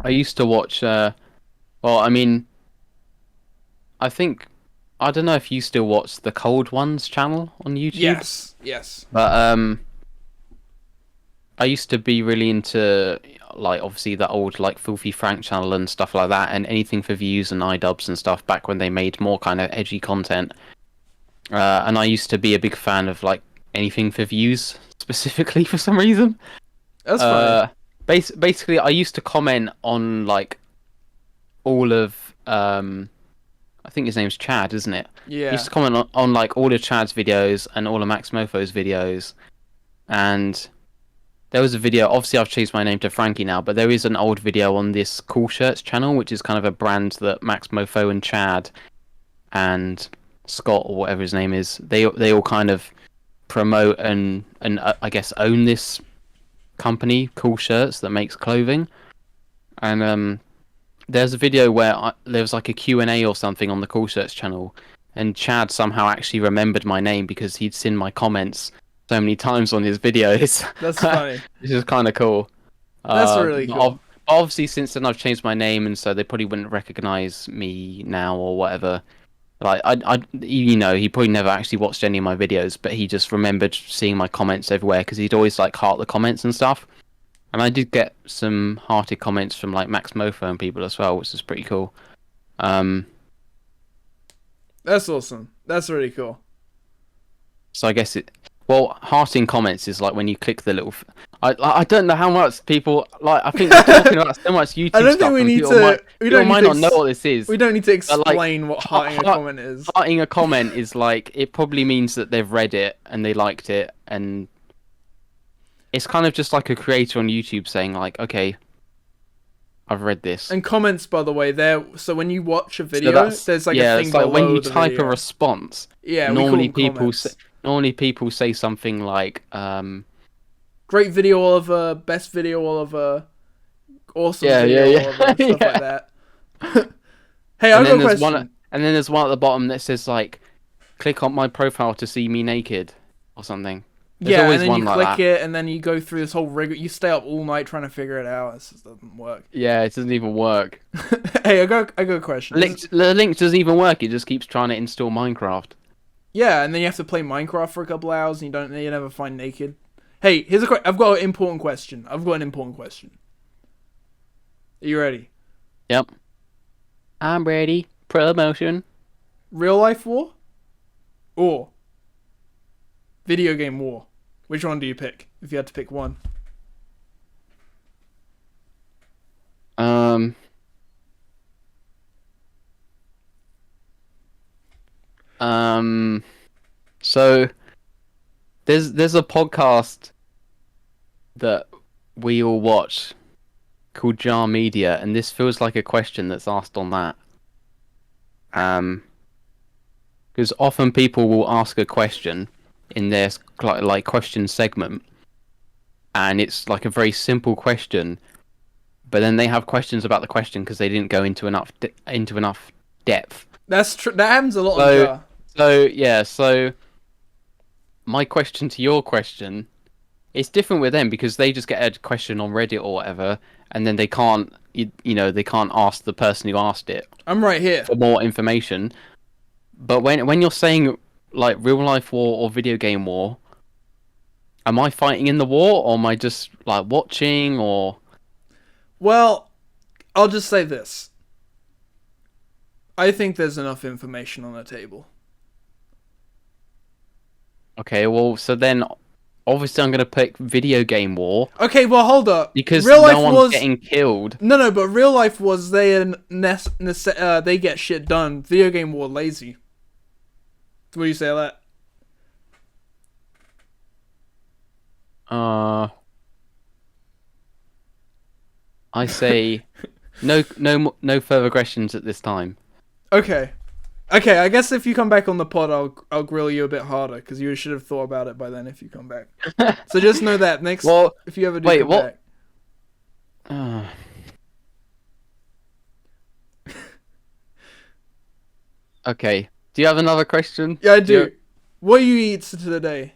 used to watch. Well, I mean, I think I don't know if you still watch the Cold Ones channel on YouTube. Yes. But I used to be really into like obviously the old like Filthy Frank channel and stuff like that, and anything for views and iDubbbz and stuff back when they made more kind of edgy content. And I used to be a big fan of like anything for views specifically for some reason. That's funny. Basically, I used to comment on like all of I think his name's Chad, isn't it? Yeah. I used to comment on like all of Chad's videos and all of Max Mofo's videos, and there was a video. Obviously, I've changed my name to Frankie now, but there is an old video on this Cool Shirts channel, which is kind of a brand that Max Mofo and Chad and Scott or whatever his name is, they all kind of promote and I guess own this company, Cool Shirts, that makes clothing. And there's a video where there was like a Q&A or something on the Cool Shirts channel, and Chad somehow actually remembered my name because he'd seen my comments so many times on his videos. That's funny. Which is kind of cool. That's really cool. Obviously, since then I've changed my name, and so they probably wouldn't recognize me now or whatever. Like you know, he probably never actually watched any of my videos, but he just remembered seeing my comments everywhere because he'd always like heart the comments and stuff. And I did get some hearted comments from like Max Mofo and people as well, which is pretty cool. That's awesome. That's really cool. So I guess hearting comments is like when you click the little. I don't know how much people like. I think we're talking about so much YouTube I don't stuff. think we need to. We don't might not know what this is. We don't need to explain what hearting a comment is. Hearting a comment is like it probably means that they've read it and they liked it, and it's kind of just like a creator on YouTube saying like, okay, I've read this. And comments, by the way, so when you watch a video, there's like a thing it's like below when you the type video. a response. Yeah, Normally people say something like great video, Oliver. Best video, Oliver. Awesome video, Oliver. Stuff like that. Hey, I've got a question. And then there's one at the bottom that says like, click on my profile to see me naked or something. There's always and then one you like click that. it, and then you go through this whole rigor. You stay up all night trying to figure it out. This just doesn't work. Yeah, it doesn't even work. Hey, I got a question. The link doesn't even work. It just keeps trying to install Minecraft. Yeah, and then you have to play Minecraft for a couple hours, and you never find naked. Hey, I've got an important question. Are you ready? Yep. I'm ready. Promotion. Real life war? Or video game war? Which one do you pick, if you had to pick one? So there's a podcast that we all watch called Jar Media, and this feels like a question that's asked on that. Because often people will ask a question in their like question segment, and it's like a very simple question, but then they have questions about the question because they didn't go into enough depth. That's true. That happens a lot on Jar. So my question to your question, it's different with them because they just get a question on Reddit or whatever, and then they can't, they can't ask the person who asked it. I'm right here for more information. But when you're saying like real life war or video game war, am I fighting in the war or am I just like watching or? Well, I'll just say this. I think there's enough information on the table. Okay, well, so then obviously I'm going to pick video game war. Okay, well, hold up. Because no one's getting killed. No, but real life was they get shit done. Video game war lazy. What do you say to that? Uh, I say no further questions at this time. Okay. Okay, I guess if you come back on the pod, I'll grill you a bit harder because you should have thought about it by then if you come back. So just know that next Well, if you ever do wait, come what? back. Uh, okay. Do you have another question? Yeah, I Do you, do. What do you eat today?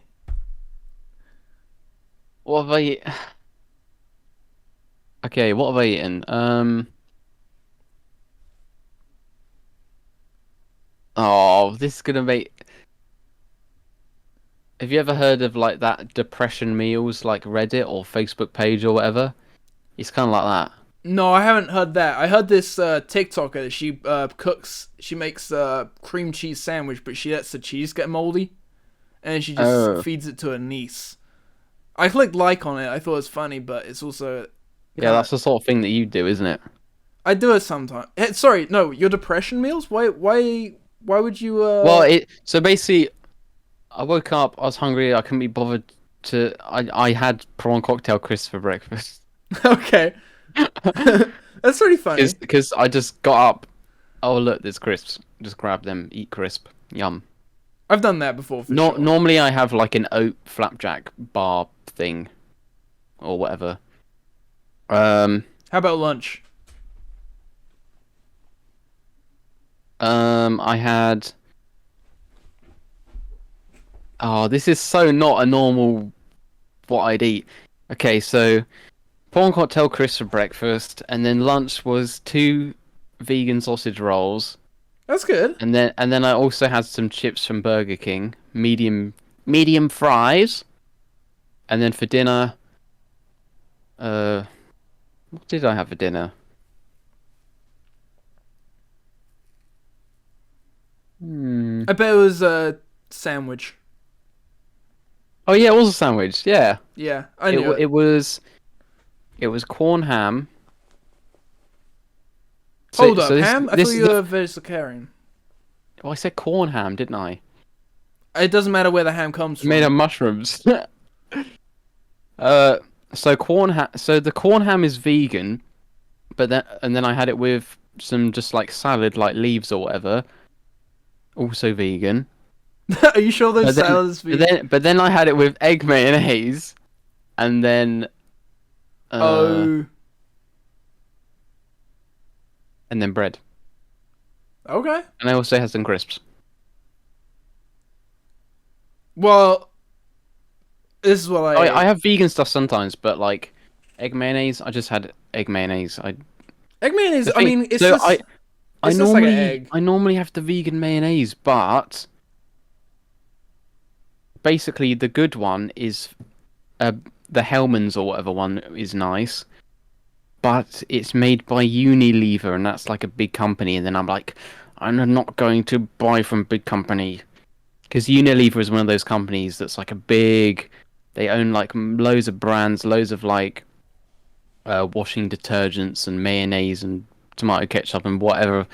what have I? Okay, what have I eaten? Oh, this is gonna make. Have you ever heard of like that depression meals, like Reddit or Facebook page or whatever? It's kind of like that. No, I haven't heard that. I heard this TikToker. She cooks. She makes cream cheese sandwich, but she lets the cheese get moldy, and she just Oh, feeds it to her niece. I clicked like on it. I thought it was funny, but it's also yeah, kind of. that's the sort of thing that you do, isn't it? I do it sometimes. Sorry, no, your depression meals. Why would you? Well, it so basically, I woke up, I was hungry, I couldn't be bothered to. I had prawn cocktail crisps for breakfast. Okay, that's pretty funny. Because I just got up. Oh look, there's crisps. Just grab them, eat crisp. Yum. I've done that before for Not sure. normally I have like an oat flapjack bar thing or whatever. Um, How about lunch? I had. Oh, this is so not a normal what I'd eat. Okay, so prawn cocktail crisps for breakfast, and then lunch was two vegan sausage rolls, That's good. and then I also had some chips from Burger King, medium fries, and then for dinner, uh, what did I have for dinner? Hmm. I bet it was a sandwich. Oh yeah, it was a sandwich. Yeah, Yeah, I it knew wa- it. it was corn ham. So Hold so up, this ham? I thought this is you the. were a vegetarian. Well, I said corn ham, didn't I? It doesn't matter where the ham comes Made from. of mushrooms. Uh, so corn ham. So the corn ham is vegan, but then I had it with some just like salad, like leaves or whatever, also vegan. Are you sure those But then, salads but vegan? then, but then I had it with egg mayonnaise, and then uh, Oh, and then bread, okay. and I also had some crisps. Well, this is what I I ate. have vegan stuff sometimes, but like egg mayonnaise, I just had egg mayonnaise. I Egg mayonnaise. the I thing. mean, So I it's just like an normally egg. I normally have the vegan mayonnaise, but basically the good one is uh, the Hellman's or whatever one is nice, but it's made by Unilever and that's like a big company. And then I'm like, I'm not going to buy from big company because Unilever is one of those companies that's like a big. They own like loads of brands, loads of like washing detergents and mayonnaise and tomato ketchup and whatever.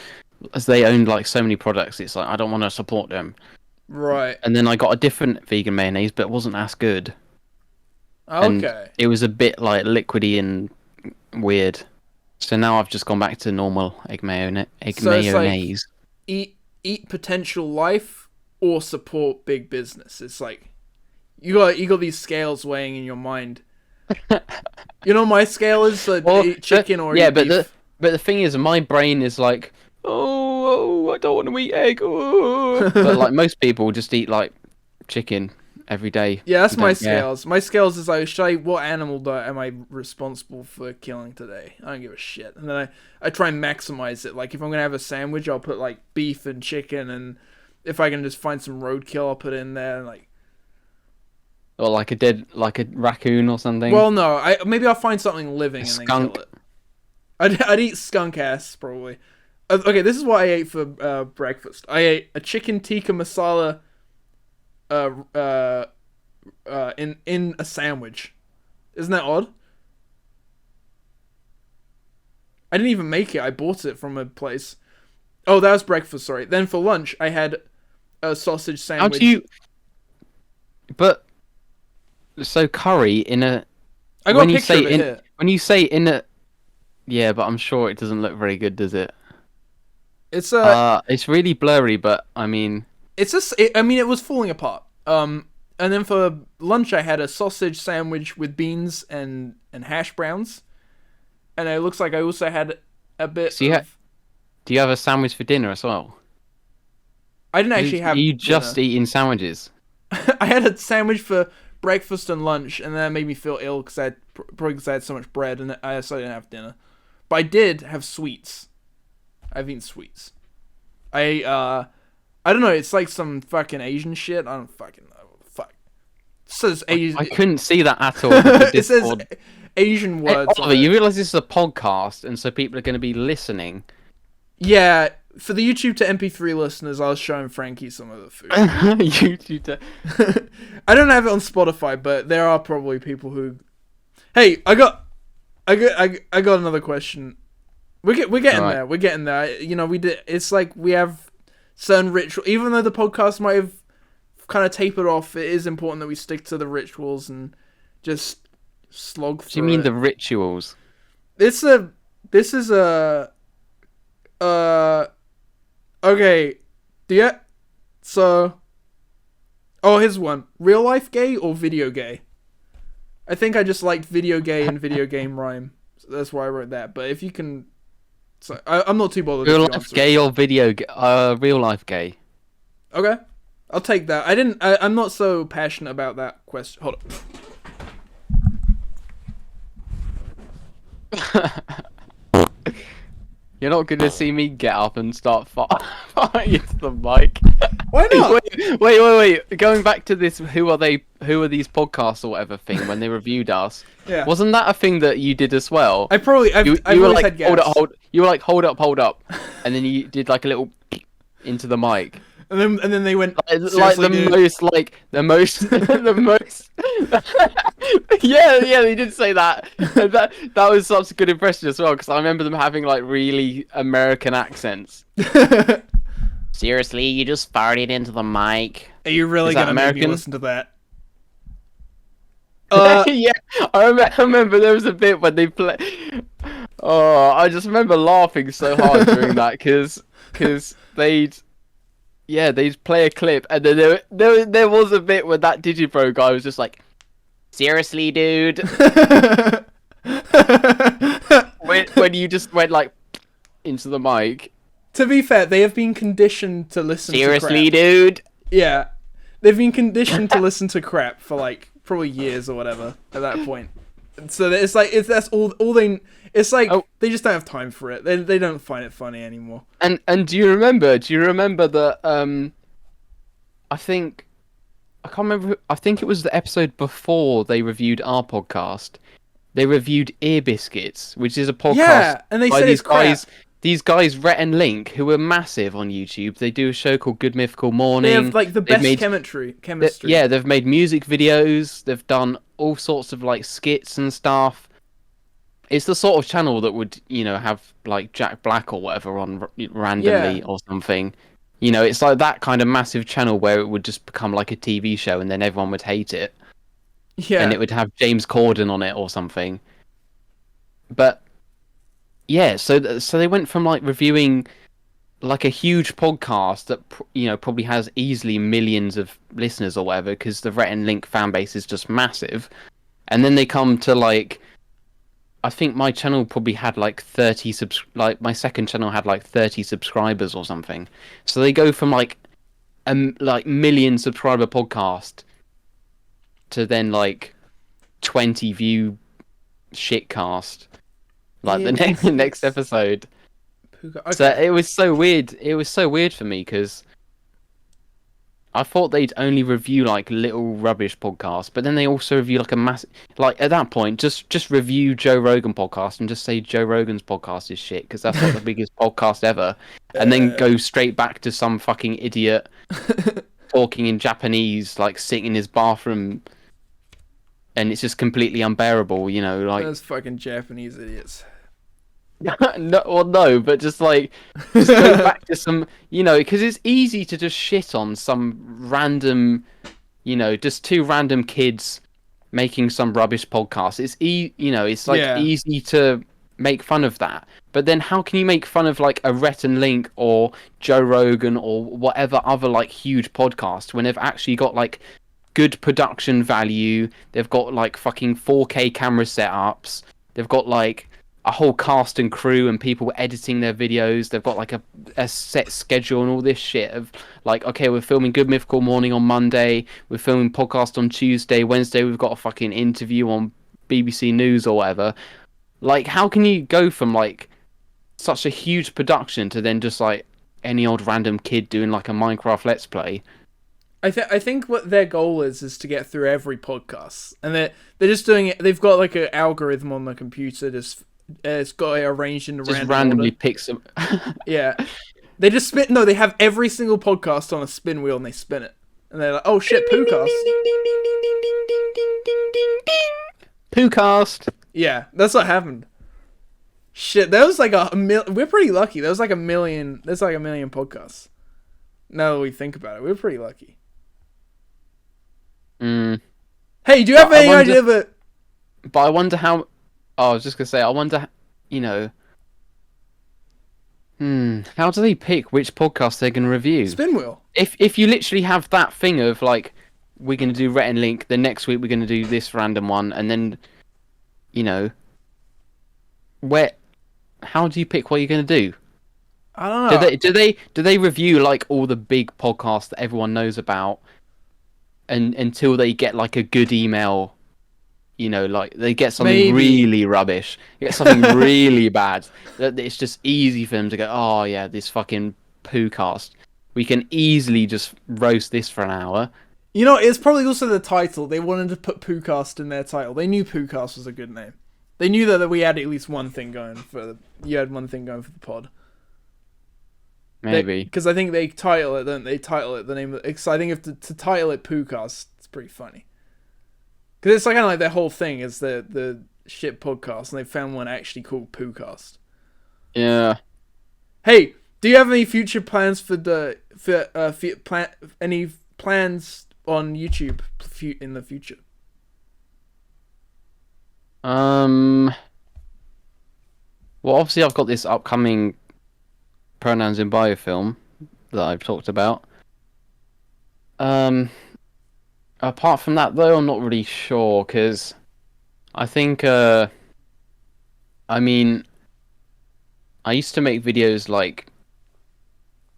As they own like so many products, it's like I don't want to support them. Right. And then I got a different vegan mayonnaise, but it wasn't as good. And Okay. it was a bit like liquidy and weird. So now I've just gone back to normal egg So it's like mayonnaise. eat eat potential life or support big business. It's like you got these scales weighing in your mind. You know, my scale is Well, eat chicken or yeah, eat but the beef. but the thing is, my brain is like, I don't want to eat egg. Oh. But like most people, just eat like chicken every day Yeah, that's and my don't care. scales. My scales is like, what animal am I responsible for killing today? I don't give a shit. And then I try and maximize it. Like if I'm gonna have a sandwich, I'll put like beef and chicken, and if I can just find some roadkill, I'll put it in there. Like, Or like a raccoon or something, well, no, I maybe I'll find something a living and then kill skunk. it. I'd eat skunk ass probably. Okay, this is what I ate for breakfast. I ate a chicken tikka masala uh, uh, in a sandwich. Isn't that odd? I didn't even make it. I bought it from a place. Oh, that was breakfast. Sorry. Then for lunch, I had a sausage How do sandwich. you? But so curry in a I got when a you picture say of it in here. when you say in a yeah, but I'm sure it doesn't look very good, does it? It's It's really blurry, but I mean, it's just. I mean, it was falling apart. And then for lunch, I had a sausage sandwich with beans and hash browns, and it looks like I also had a bit so of. do you have a sandwich for dinner as well? I didn't actually 'Cause are have you just dinner. eating sandwiches? I had a sandwich for breakfast and lunch, and that made me feel ill because probably because I had so much bread, and so I didn't have dinner. But I did have sweets. I've eaten sweets. I don't know. It's like some fucking Asian shit. I don't fucking know. Fuck. It says Asian. I couldn't see that at all with the It says Discord. Asian Hey, words on Oliver, you it. realise this is a podcast, and so people are going to be listening. Yeah, for the YouTube to MP3 listeners, I was showing Frankie some of the food. YouTube. I don't have it on Spotify, but there are probably people who. Hey, I got another question. We're getting Alright. there. We're getting there. You know, we did. It's like we have certain ritual. Even though the podcast might have kind of tapered off, it is important that we stick to the rituals and just slog Do you through mean it. the rituals? This is a okay. Yeah. So. Oh, here's one. Real life gay or video gay? I think I just liked video gay and video game rhyme. So that's why I wrote that. But if you can. So, I'm not too bothered if Real you life answer gay or video? Real life gay. it. Okay. I'll take that. I'm not so passionate about that question. Hold You're not going to see me get up and start fighting into the mic. Why not? Wait. Going back to this, who are they? Who are these podcasts or whatever thing when they reviewed us? Yeah. Wasn't that a thing that you did as well? I've You were always like, had gas. you were like, hold up, and then you did like a little into the mic. And then they went. Like Seriously, dude. the most the most yeah, they did say that. That was such a good impression as well, because I remember them having like really American accents. Seriously, you just farted into the mic. Are you really Is that gonna make me American? listen to that? Yeah, I remember there was a bit when they play. Oh, I just remember laughing so hard during that because they'd play a clip, and then there was a bit where that Digipro guy was just like, seriously, dude. when you just went like into the mic. To be fair, they have been conditioned to listen Seriously, to crap. dude. Yeah. They've been conditioned to listen to crap for like probably years or whatever at that point. So it's like that's all they it's like they just don't have time for it. They don't find it funny anymore. And do you remember that I think I can't remember I think it was the episode before they reviewed our podcast. They reviewed Ear Biscuits, which is a podcast Yeah, and they by said these it's crap. guys. These guys, Rhett and Link, who are massive on YouTube, they do a show called Good Mythical Morning. They have like the best chemistry. Yeah, they've made music videos. They've done all sorts of like skits and stuff. It's the sort of channel that would, have like Jack Black or whatever on randomly or something. It's like that kind of massive channel where it would just become like a TV show and then everyone would hate it. Yeah. And it would have James Corden on it or something. But yeah, so they went from like reviewing like a huge podcast that probably has easily millions of listeners or whatever, because the Rhett and Link fan base is just massive, and then they come to like, I think my channel probably had like 30 like my second channel had like 30 subscribers or something. So they go from like million subscriber podcast to then like 20 view shitcast. Like the next episode. Okay. So it was so weird. It was so weird for me because I thought they'd only review like little rubbish podcasts, but then they also review like a massive. Like at that point, just review Joe Rogan podcast and just say Joe Rogan's podcast is shit because that's like the biggest podcast ever, and then go straight back to some fucking idiot talking in Japanese, like sitting in his bathroom, and it's just completely unbearable. Like those fucking Japanese idiots. No, but just go back to some, because it's easy to just shit on some random, just two random kids making some rubbish podcast. It's like Yeah. easy to make fun of that. But then how can you make fun of like a Rhett and Link or Joe Rogan or whatever other like huge podcast when they've actually got like good production value? They've got like fucking 4K camera setups. They've got like a whole cast and crew and people editing their videos. They've got like a set schedule and all this shit of like, okay, we're filming Good Mythical Morning on Monday. We're filming podcast on Tuesday. Wednesday, we've got a fucking interview on BBC News or whatever. Like, how can you go from like such a huge production to then just like any old random kid doing like a Minecraft Let's Play? I think what their goal is to get through every podcast, and they're just doing it. They've got like an algorithm on the computer, just it's got it arranged in a Just random randomly order. pick some. Yeah, they just spin. No, they have every single podcast on a spin wheel and they spin it, and they're like, "Oh shit, Poocast." Poocast. Yeah, that's what happened. Shit, there was like we're pretty lucky. There was like a million. There's like a million podcasts. Now that we think about it, we're pretty lucky. Mm. Hey, do you have any idea that? But I wonder how. Oh, I was just gonna say, I wonder, you know, how do they pick which podcast they're gonna review? Spin wheel. If you literally have that thing of like, we're gonna do Rhett and Link, the next week we're gonna do this random one, and then, you know, where, how do you pick what you're gonna do? I don't know. Do they review like all the big podcasts that everyone knows about, and until they get like a good email, like they get something really rubbish, get something really bad, that it's just easy for them to go, oh yeah, this fucking Poocast, we can easily just roast this for an hour. You know, it's probably also the title. They wanted to put Poocast in their title. They knew Poocast was a good name. They knew that we had at least one thing going for you had one thing going for the pod. Maybe because I think they title it, don't they? Title it the name of it. Because I think if to title it Poocast, it's pretty funny. Because it's like kind of like their whole thing is the shit podcast, and they found one actually called Poocast. Yeah. Hey, do you have any future plans any plans on YouTube in the future? Well, obviously I've got this upcoming Pronouns in Bio film that I've talked about. Apart from that, though, I'm not really sure, because I think, I mean, I used to make videos like,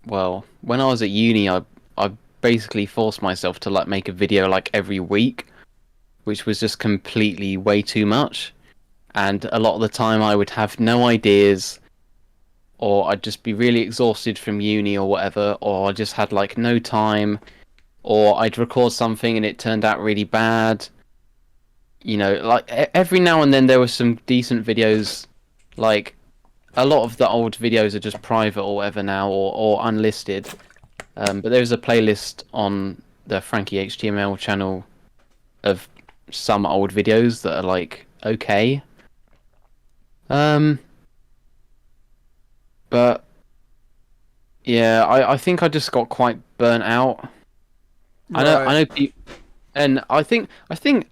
well, when I was at uni, I basically forced myself to like make a video like every week, which was just completely way too much. And a lot of the time I would have no ideas, or I'd just be really exhausted from uni or whatever, or I just had like no time, or I'd record something and it turned out really bad. Like every now and then there were some decent videos. Like a lot of the old videos are just private or whatever now, or unlisted. But there's a playlist on the Frankie HTML channel of some old videos that are like okay. But yeah, I think I just got quite burnt out. Right. I know and I think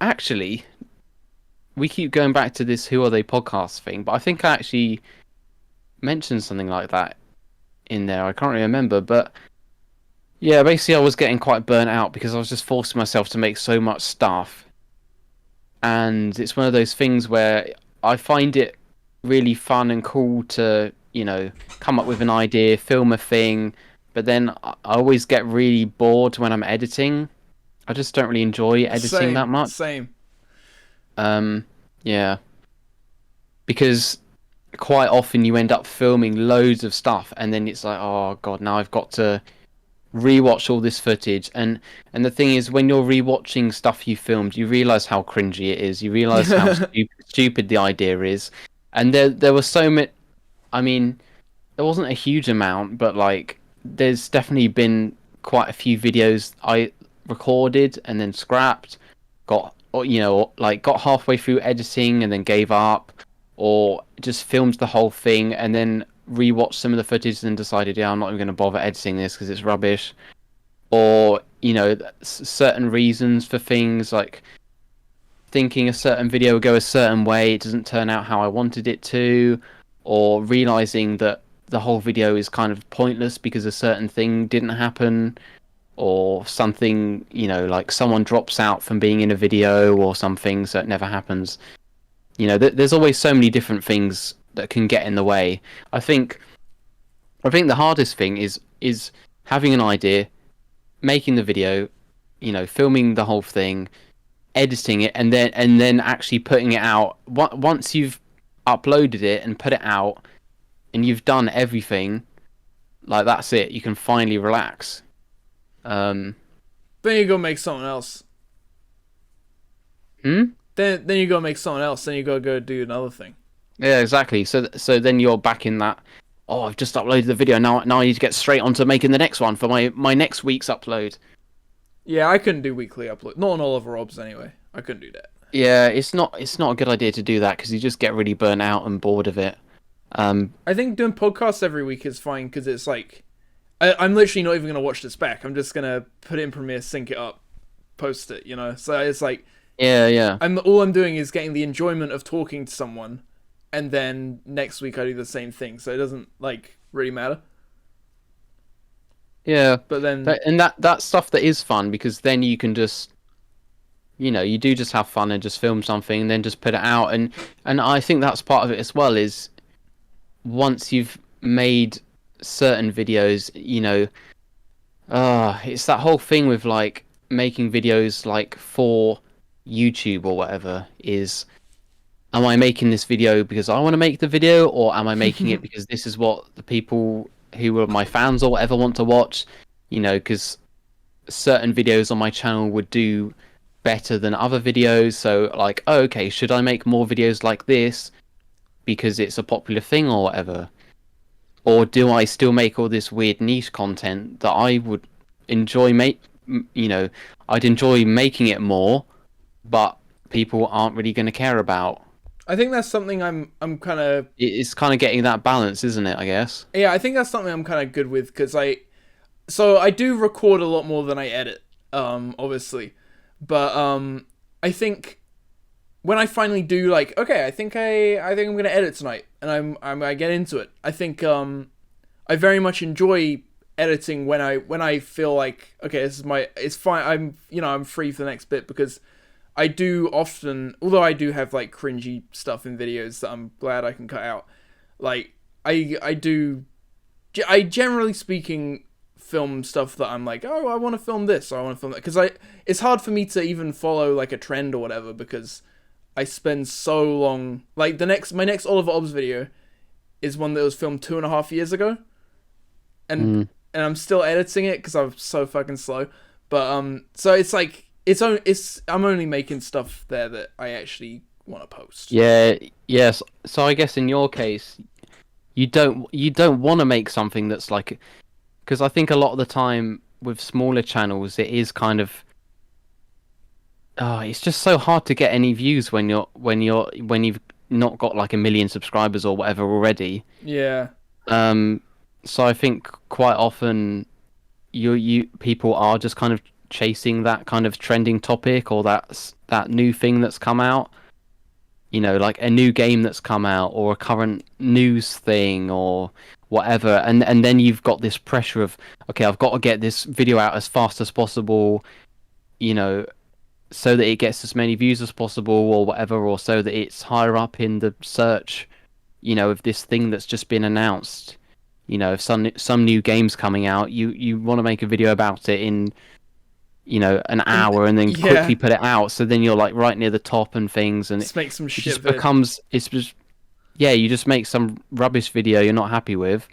actually we keep going back to this "Who Are They" podcast thing, but I think I actually mentioned something like that in there. I can't really remember, but yeah, basically I was getting quite burnt out because I was just forcing myself to make so much stuff, and it's one of those things where I find it really fun and cool to come up with an idea, film a thing, but then I always get really bored when I'm editing. I just don't really enjoy editing that much. Same. Yeah, because quite often you end up filming loads of stuff, and then it's like, oh god, now I've got to rewatch all this footage. And the thing is, when you're rewatching stuff you filmed, you realize how cringy it is. You realize how stupid the idea is. And there were so many. I mean, there wasn't a huge amount, but like, there's definitely been quite a few videos I recorded and then scrapped, got halfway through editing and then gave up, or just filmed the whole thing and then rewatched some of the footage and decided, yeah, I'm not even going to bother editing this because it's rubbish. Or certain reasons for things, like thinking a certain video will go a certain way, it doesn't turn out how I wanted it to, or realizing that the whole video is kind of pointless because a certain thing didn't happen, or something, like someone drops out from being in a video or something, so it never happens. There's always so many different things that can get in the way. I think the hardest thing is having an idea, making the video, filming the whole thing, editing it, and then actually putting it out. Once you've uploaded it and put it out, and you've done everything, like that's it. You can finally relax. Um, Then you go make something else. hmm? Then you go make something else. Then you go do another thing. Yeah, exactly. So then you're back in that. Oh, I've just uploaded the video. Now I need to get straight onto making the next one for my next week's upload. Yeah, I couldn't do weekly upload. Not on Oliver Obs anyway. I couldn't do that. Yeah, it's not a good idea to do that because you just get really burnt out and bored of it. I think doing podcasts every week is fine because it's like I'm literally not even gonna watch this back. I'm just gonna put it in Premiere, sync it up, post it. So it's like Yeah. all I'm doing is getting the enjoyment of talking to someone, and then next week I do the same thing. So it doesn't like really matter. Yeah, But then and that stuff that is fun because then you can just you do just have fun and just film something and then just put it out and I think that's part of it as well is once you've made certain videos, it's that whole thing with like making videos like for YouTube or whatever is am I making this video because I want to make the video or am I making it because this is what the people who are my fans or whatever want to watch, because certain videos on my channel would do better than other videos, so like, oh, okay, should I make more videos like this because it's a popular thing or whatever, or do I still make all this weird niche content that I would enjoy I'd enjoy making it more but people aren't really going to care about. I think that's something I'm kind of It's kind of getting that balance, isn't it, I guess? yeah. I think that's something I'm kind of good with because I do record a lot more than I edit, obviously, but I think when I finally do like, okay, I think I'm gonna edit tonight, and I get into it. I think I very much enjoy editing when I feel like, okay, it's fine. I'm free for the next bit because I do often, although I do have like cringy stuff in videos that I'm glad I can cut out. Like I generally speaking film stuff that I'm like, oh, I want to film this, or I want to film that, because it's hard for me to even follow like a trend or whatever because I spend so long. Like my next Oliver Obs video is one that was filmed 2.5 years ago, and I'm still editing it because I'm so fucking slow. But so it's like I'm only making stuff there that I actually want to post. Yeah, yes. So I guess in your case, you don't want to make something that's like, because I think a lot of the time with smaller channels, it is kind of, it's just so hard to get any views when you've not got like 1 million subscribers or whatever already. Yeah. So I think quite often you people are just kind of chasing that kind of trending topic or that new thing that's come out. Like a new game that's come out or a current news thing or whatever, and then you've got this pressure of, okay, I've got to get this video out as fast as possible, so that it gets as many views as possible or whatever, or so that it's higher up in the search, of this thing that's just been announced. If some new game's coming out, you want to make a video about it in an hour and then quickly put it out, so then you're like right near the top and things, and just make some shit. You just make some rubbish video you're not happy with,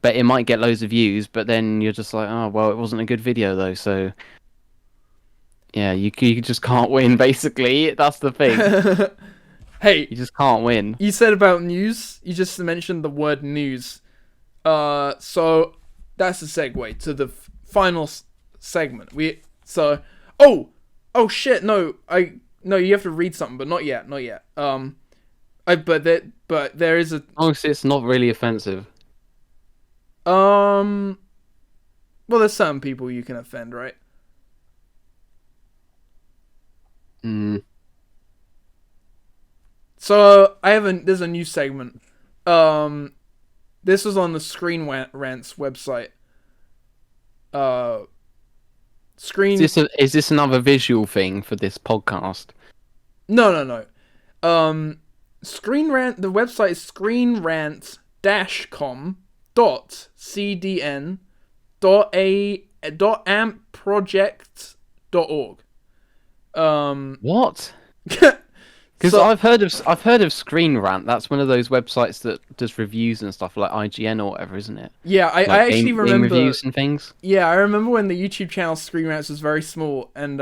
but it might get loads of views, but then you're just like, oh well, it wasn't a good video though, so yeah, you just can't win, basically. That's the thing. Hey, you just can't win. You said about news, you just mentioned the word news, so that's a segue to the final segment. Oh shit, no, you have to read something, but not yet. But there is a. Honestly, it's not really offensive. Well, there's certain people you can offend, right? So there's a new segment. This was on the Screen Rants website. Screen. Is this another visual thing for this podcast? No. Screen Rant. The website is screenrant-com.cdn.ampproject.org. What? Because I've heard of Screen Rant. That's one of those websites that does reviews and stuff, like IGN or whatever, isn't it? Yeah, I actually remember game reviews and things. Yeah, I remember when the YouTube channel Screen Rants was very small, and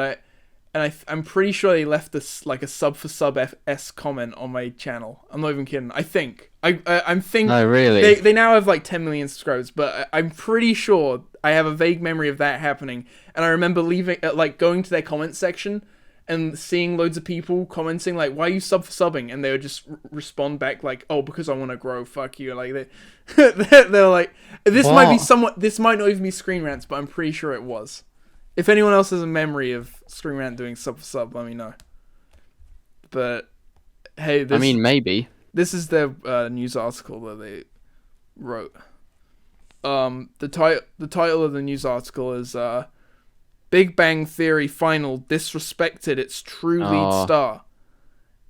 I'm pretty sure they left this like a sub for sub S comment on my channel. I'm not even kidding. I think I'm thinking. Oh, really? They now have like 10 million subscribers, but I'm pretty sure I have a vague memory of that happening. And I remember going to their comment section and seeing loads of people commenting like, "Why are you sub for subbing?" And they would just respond back like, "Oh, because I want to grow. Fuck you." Like they're like, this might be somewhat. This might not even be Screen Rants, but I'm pretty sure it was. If anyone else has a memory of Screen Rant doing sub for sub, let me know. But hey, I mean, maybe this is their news article that they wrote. The title of the news article is Big Bang Theory final disrespected its true lead star.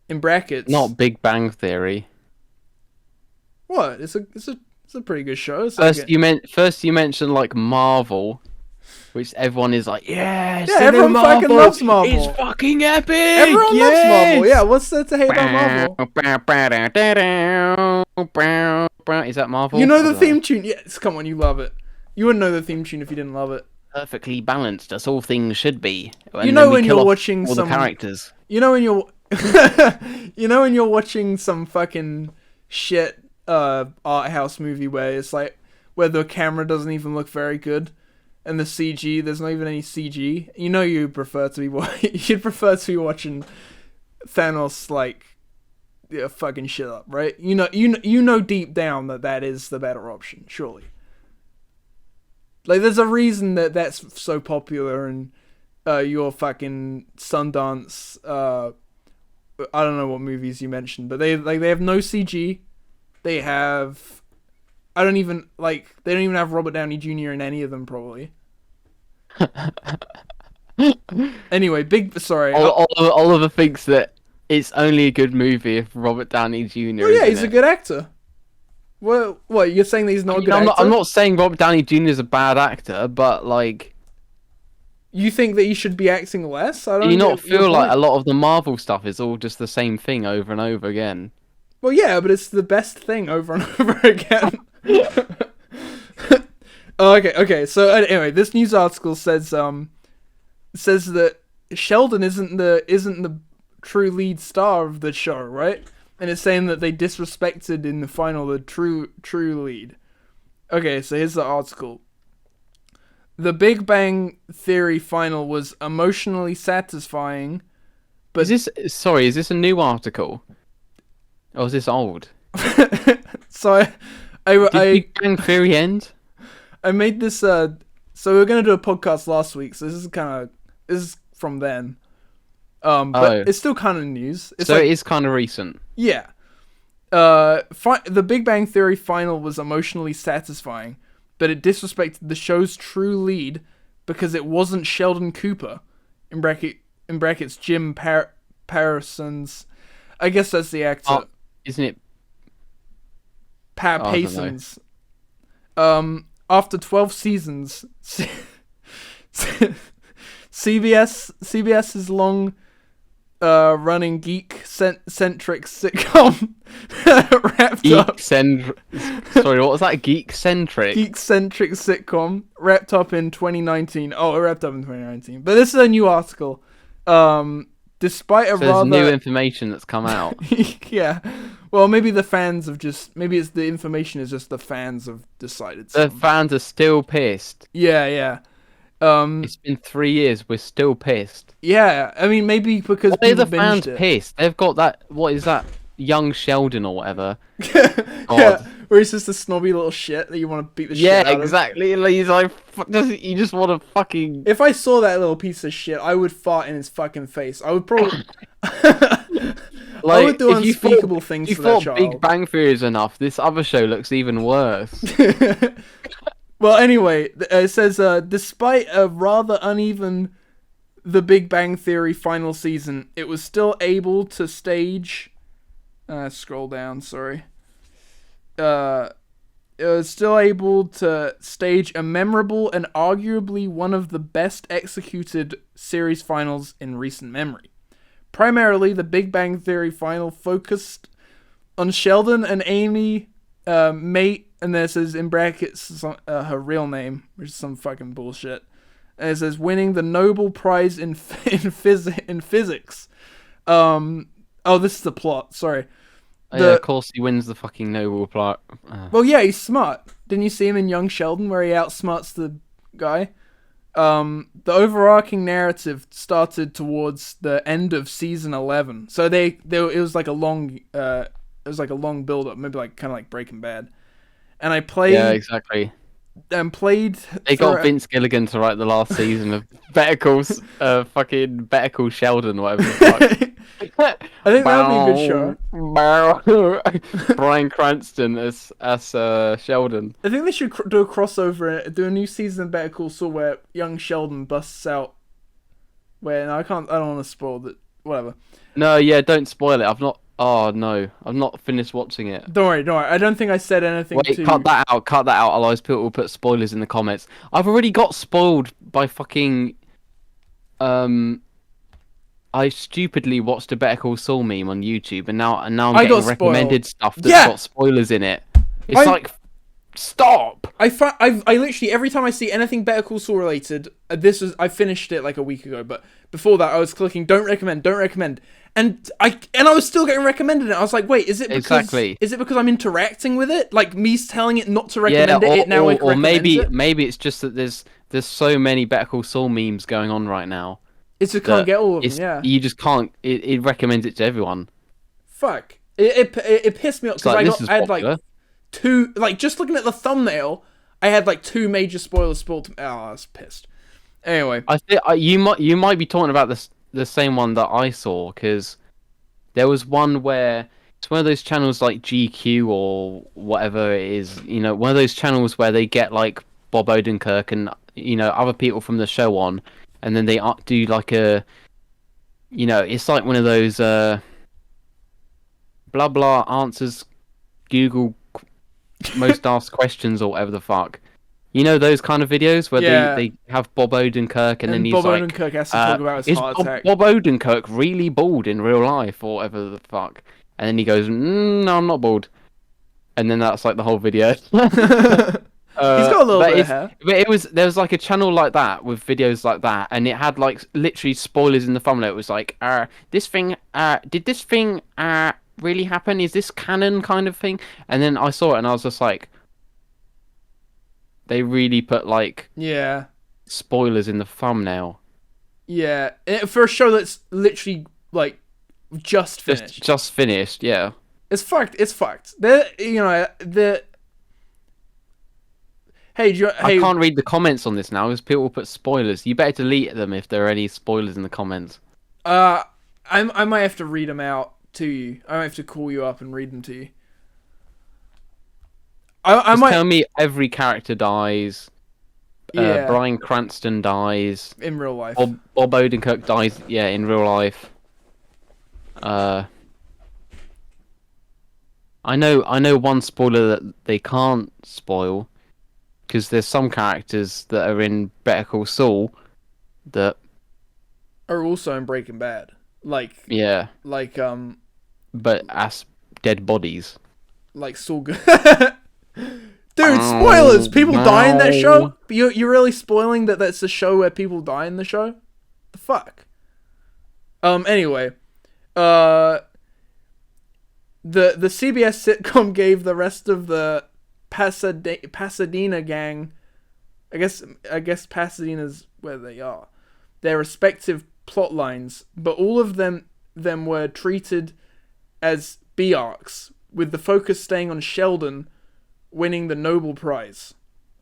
In brackets. Not Big Bang Theory. What? It's a pretty good show. First you mentioned like Marvel, which everyone is like, yes, yeah, everyone fucking loves Marvel. It's fucking epic. Everyone loves Marvel. Yeah, what's there to hate about Marvel? Is that Marvel? You know the theme tune. Yes, come on, you love it. You wouldn't know the theme tune if you didn't love it. Perfectly balanced, as all things should be. You know when you're watching some characters. You know when you're when you're watching some fucking shit art house movie where it's like where the camera doesn't even look very good and the CG, there's not even any CG. You know you'd prefer to be watching Thanos like fucking shit up, right? You know deep down that is the better option, surely. Like, there's a reason that that's so popular, and your fucking Sundance. I don't know what movies you mentioned, but they have no CG. They have. They don't even have Robert Downey Jr. in any of them, probably. Anyway, Oliver thinks that it's only a good movie if Robert Downey Jr. Oh yeah, he's a good actor. Well, what, you're saying that he's not a good actor? I'm not saying Robert Downey Jr. is a bad actor, but like... You think that he should be acting less? Do you not feel like a lot of the Marvel stuff is all just the same thing over and over again? Well, yeah, but it's the best thing over and over again. Okay, so anyway, this news article says that Sheldon isn't the true lead star of the show, right? And it's saying that they disrespected in the final the true lead. Okay, so here's the article. The Big Bang Theory final was emotionally satisfying, but... Is this a new article? Or is this old? So Did Big Bang Theory end? I made this, so we were going to do a podcast last week, so this is from then. But it's still kind of news. It is kind of recent. Yeah. The Big Bang Theory final was emotionally satisfying, but it disrespected the show's true lead because it wasn't Sheldon Cooper, in brackets Jim Parsons. I guess that's the actor. Isn't it? Parsons. After 12 seasons, CBS's long running geek-centric sitcom wrapped up. Sorry, what was that? Geek-centric? Geek-centric sitcom wrapped up in 2019. Oh, it wrapped up in 2019. But this is a new article. Despite a rather... There's new information that's come out. Yeah. Well, maybe the fans have just... Maybe it's the information is just the fans have decided. The fans are still pissed. Yeah. It's been 3 years. We're still pissed. Yeah, I mean, maybe because why are the fans pissed? They've got that. What is that? Young Sheldon or whatever. Yeah, where he's just a snobby little shit that you want to beat the shit out of. Yeah, exactly. He's like, you just want to fucking. If I saw that little piece of shit, I would fart in his fucking face. I would probably. I would Like, do if you unspeakable thought, things if to you that thought Big child. Bang Theory is enough, this other show looks even worse. Well, anyway, it says, despite a rather uneven The Big Bang Theory final season, it was still able to stage. Scroll down, sorry. It was still able to stage a memorable and arguably one of the best executed series finals in recent memory. Primarily, the Big Bang Theory final focused on Sheldon and Amy, mate, and this is in brackets her real name, which is some fucking bullshit. And it says winning the Nobel Prize in physics. This is the plot. Sorry. Yeah, of course he wins the fucking Nobel Prize. Well, yeah, he's smart. Didn't you see him in Young Sheldon where he outsmarts the guy? The overarching narrative started towards the end of season 11, so it was like a long build up, maybe like kind of like Breaking Bad. And I played. Yeah, exactly. And played. They got Vince Gilligan to write the last season of fucking Better Call Sheldon, whatever the fuck. I think that would be a good show. Bryan Cranston as Sheldon. I think they should do a crossover and do a new season of Better Call Saul where young Sheldon busts out. Where no, I don't want to spoil that. Whatever. No, yeah, don't spoil it. I've not. Oh no, I've not finished watching it. Don't worry. I don't think I said anything. Wait, cut that out. Otherwise, people will put spoilers in the comments. I've already got spoiled by fucking. I stupidly watched a Better Call Saul meme on YouTube, and now I'm getting recommended stuff that's got spoilers in it. It's like, stop! I literally every time I see anything Better Call Saul related, I finished it like a week ago, but before that I was clicking don't recommend, and I was still getting recommended it. I was like, wait, is it because I'm interacting with it? Like me telling it not to recommend or maybe it's just that there's so many Better Call Saul memes going on right now. It's just can't get all of them. Yeah, you just can't. It recommends it to everyone. Fuck! It pissed me off because I had like two. Like just looking at the thumbnail, I had like two major spoilers spoiled. Oh, I was pissed. Anyway, I think you might be talking about the same one that I saw, because there was one where it's one of those channels like GQ or whatever it is. You know, one of those channels where they get like Bob Odenkirk and other people from the show on. And then they do like it's like one of those blah blah answers Google most asked questions or whatever the fuck. You know those kind of videos where they have Bob Odenkirk and then he's Bob like, Odenkirk has to talk about his heart attack. Bob Odenkirk really bald in real life or whatever the fuck? And then he goes, no, I'm not bald. And then that's like the whole video. He's got a little bit of hair. But there was like a channel like that with videos like that, and it had like literally spoilers in the thumbnail. It was like, did this thing really happen? Is this canon kind of thing? And then I saw it and I was just like, they really put like spoilers in the thumbnail. Yeah, for a show that's literally like just finished. Just finished, yeah. It's fucked. I can't read the comments on this now because people will put spoilers. You better delete them if there are any spoilers in the comments. I might have to read them out to you. I might have to call you up and read them to you. Tell me every character dies. Yeah. Bryan Cranston dies. In real life. Bob Odenkirk dies, in real life. I know one spoiler that they can't spoil. Because there's some characters that are in Better Call Saul that are also in Breaking Bad, but as dead bodies, like Saul. Dude, spoilers! People die in that show. You're really spoiling that that's a show where people die in the show. The fuck. Anyway, the CBS sitcom gave the rest of the Pasadena gang, I guess Pasadena's where they are, their respective plot lines, but all of them were treated as B arcs, with the focus staying on Sheldon winning the Nobel Prize.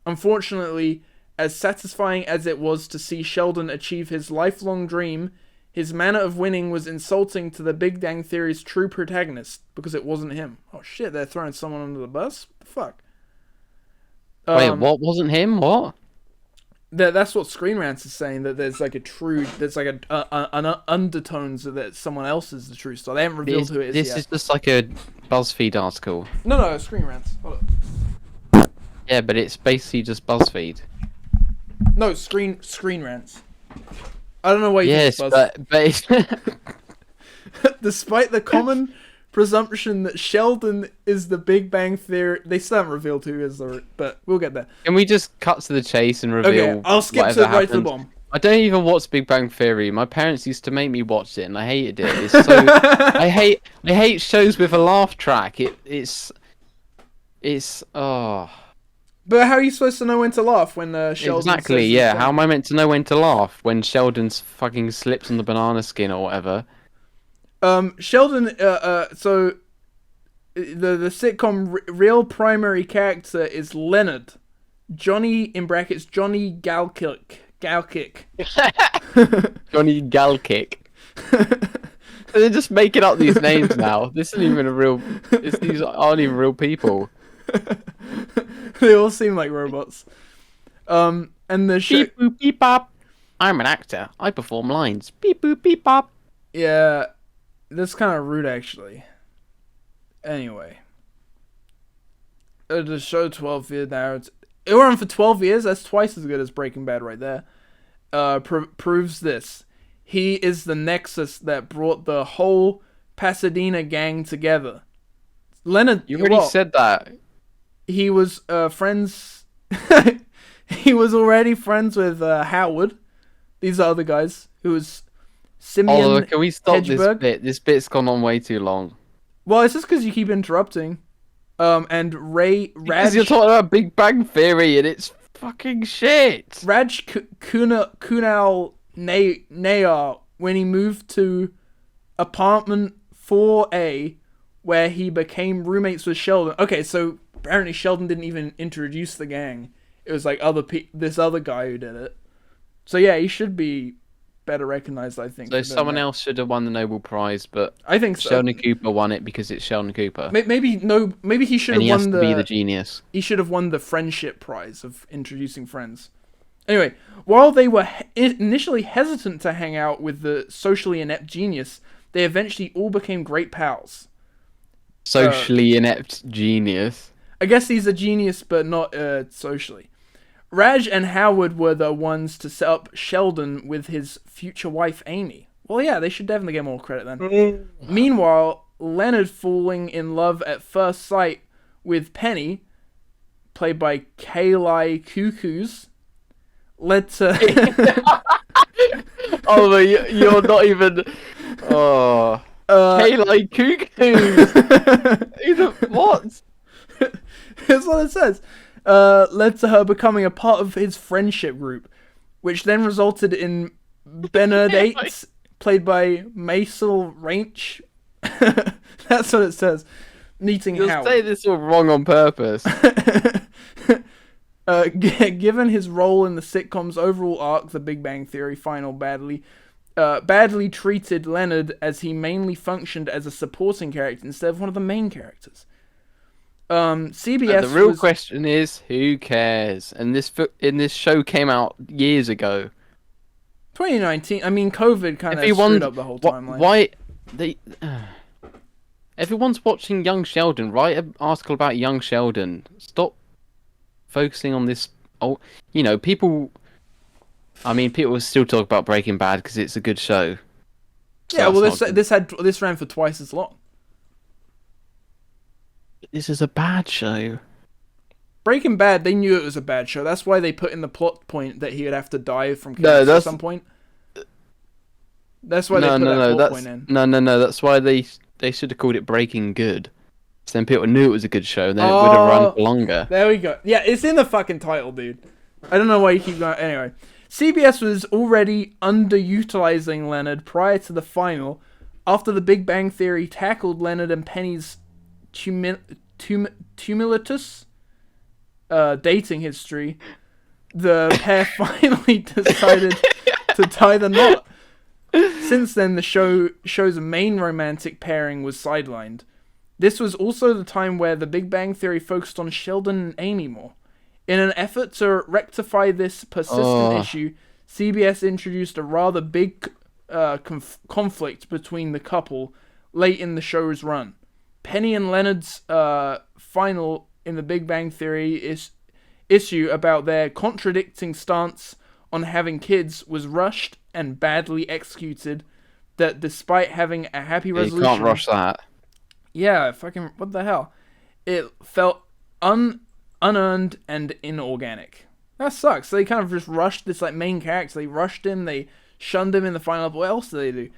Unfortunately, as satisfying as it was to see Sheldon achieve his lifelong dream, His manner of winning was insulting to the Big Bang Theory's true protagonist because it wasn't him. Oh shit, they're throwing someone under the bus? What the fuck? Wait, what wasn't him? What? That's what Screen Rants is saying, that there's like an undertones that someone else is the true star. They haven't revealed who it is This yet. is just like a BuzzFeed article. No, Screen Rants. Hold up. Yeah, but it's basically just BuzzFeed. No, Screen Rants. I don't know why you Yes, think it's but it's... Despite the common presumption that Sheldon is the Big Bang Theory, they still haven't revealed who is the, but we'll get there. Can we just cut to the chase and reveal? Okay, I'll skip whatever to right to the happened? bomb. I don't even watch Big Bang Theory. My parents used to make me watch it, and I hated it. It's so I hate shows with a laugh track. It's oh. But how are you supposed to know when to laugh when Sheldon Exactly, says yeah. it's How am I meant to know when to laugh when Sheldon's fucking slips on the banana skin or whatever? Sheldon, so the sitcom real primary character is Leonard. Johnny, in brackets, Johnny Galkick. Johnny Galkick. They're just making up these names now. These aren't even real people. They all seem like robots. And the show... Beep boop beep bop. I'm an actor. I perform lines. Beep boop beep bop. Yeah, that's kind of rude, actually. Anyway. The show 12 years now. It went on for 12 years. That's twice as good as Breaking Bad right there. Proves this. He is the nexus that brought the whole Pasadena gang together. Leonard... You already said that. He was friends... he was already friends with Howard. These are other guys. Who was Simeon Oliver, can we stop Hedgeberg. this bit? This bit's gone on way too long. Well, it's just because you keep interrupting. And Raj... Because you're talking about Big Bang Theory and it's fucking shit. Raj Kunal Nayar, when he moved to apartment 4A, where he became roommates with Sheldon. Okay, so apparently Sheldon didn't even introduce the gang. It was like this other guy who did it. So yeah, he should be better recognized, I think. So someone else should have won the Nobel Prize, but I think so. Sheldon Cooper won it because it's Sheldon Cooper. Maybe he should And he have has won to be the genius. He should have won the friendship prize of introducing friends. Anyway, while they were initially hesitant to hang out with the socially inept genius, they eventually all became great pals. Socially inept genius. I guess he's a genius, but not socially. Raj and Howard were the ones to set up Sheldon with his future wife, Amy. Well, yeah, they should definitely get more credit then. Meanwhile, Leonard falling in love at first sight with Penny, played by Kaylee Cuckoos, led to... Oh, you're not even... Oh... Kaylee Cuckoos! What? Here's what it says. Led to her becoming a part of his friendship group, which then resulted in Benedict, played by Maisel Ranch. That's what it says. Meeting You'll Howard. say this all wrong on purpose. Given his role in the sitcom's overall arc, The Big Bang Theory final badly treated Leonard as he mainly functioned as a supporting character instead of one of the main characters. CBS. The real question is, who cares? And this show came out years ago. 2019. I mean, COVID kind of screwed up the whole timeline. Why everyone's watching Young Sheldon. Write an article about Young Sheldon. Stop focusing on this. Oh, people. I mean, people still talk about Breaking Bad because it's a good show. So yeah, well, this ran for twice as long. This is a bad show. Breaking Bad, they knew it was a bad show. That's why they put in the plot point that he would have to die from cancer at some point. That's why they put that plot point in. No. That's why they should have called it Breaking Good. So then people knew it was a good show, and then it would have run for longer. There we go. Yeah, it's in the fucking title, dude. I don't know why you keep going. Anyway, CBS was already underutilizing Leonard prior to the final, after The Big Bang Theory tackled Leonard and Penny's tumultuous dating history. The pair finally decided to tie the knot. Since then, the show's main romantic pairing was sidelined. This was also the time where The Big Bang Theory focused on Sheldon and Amy more. In an effort to rectify this persistent issue, CBS introduced a rather big conflict between the couple late in the show's run. Penny and Leonard's final in The Big Bang Theory issue about their contradicting stance on having kids was rushed and badly executed. That despite having a happy resolution, you can't rush that. Yeah, fucking what the hell? It felt unearned and inorganic. That sucks. They kind of just rushed this like main character. They rushed him. They shunned him in the final. What else did they do?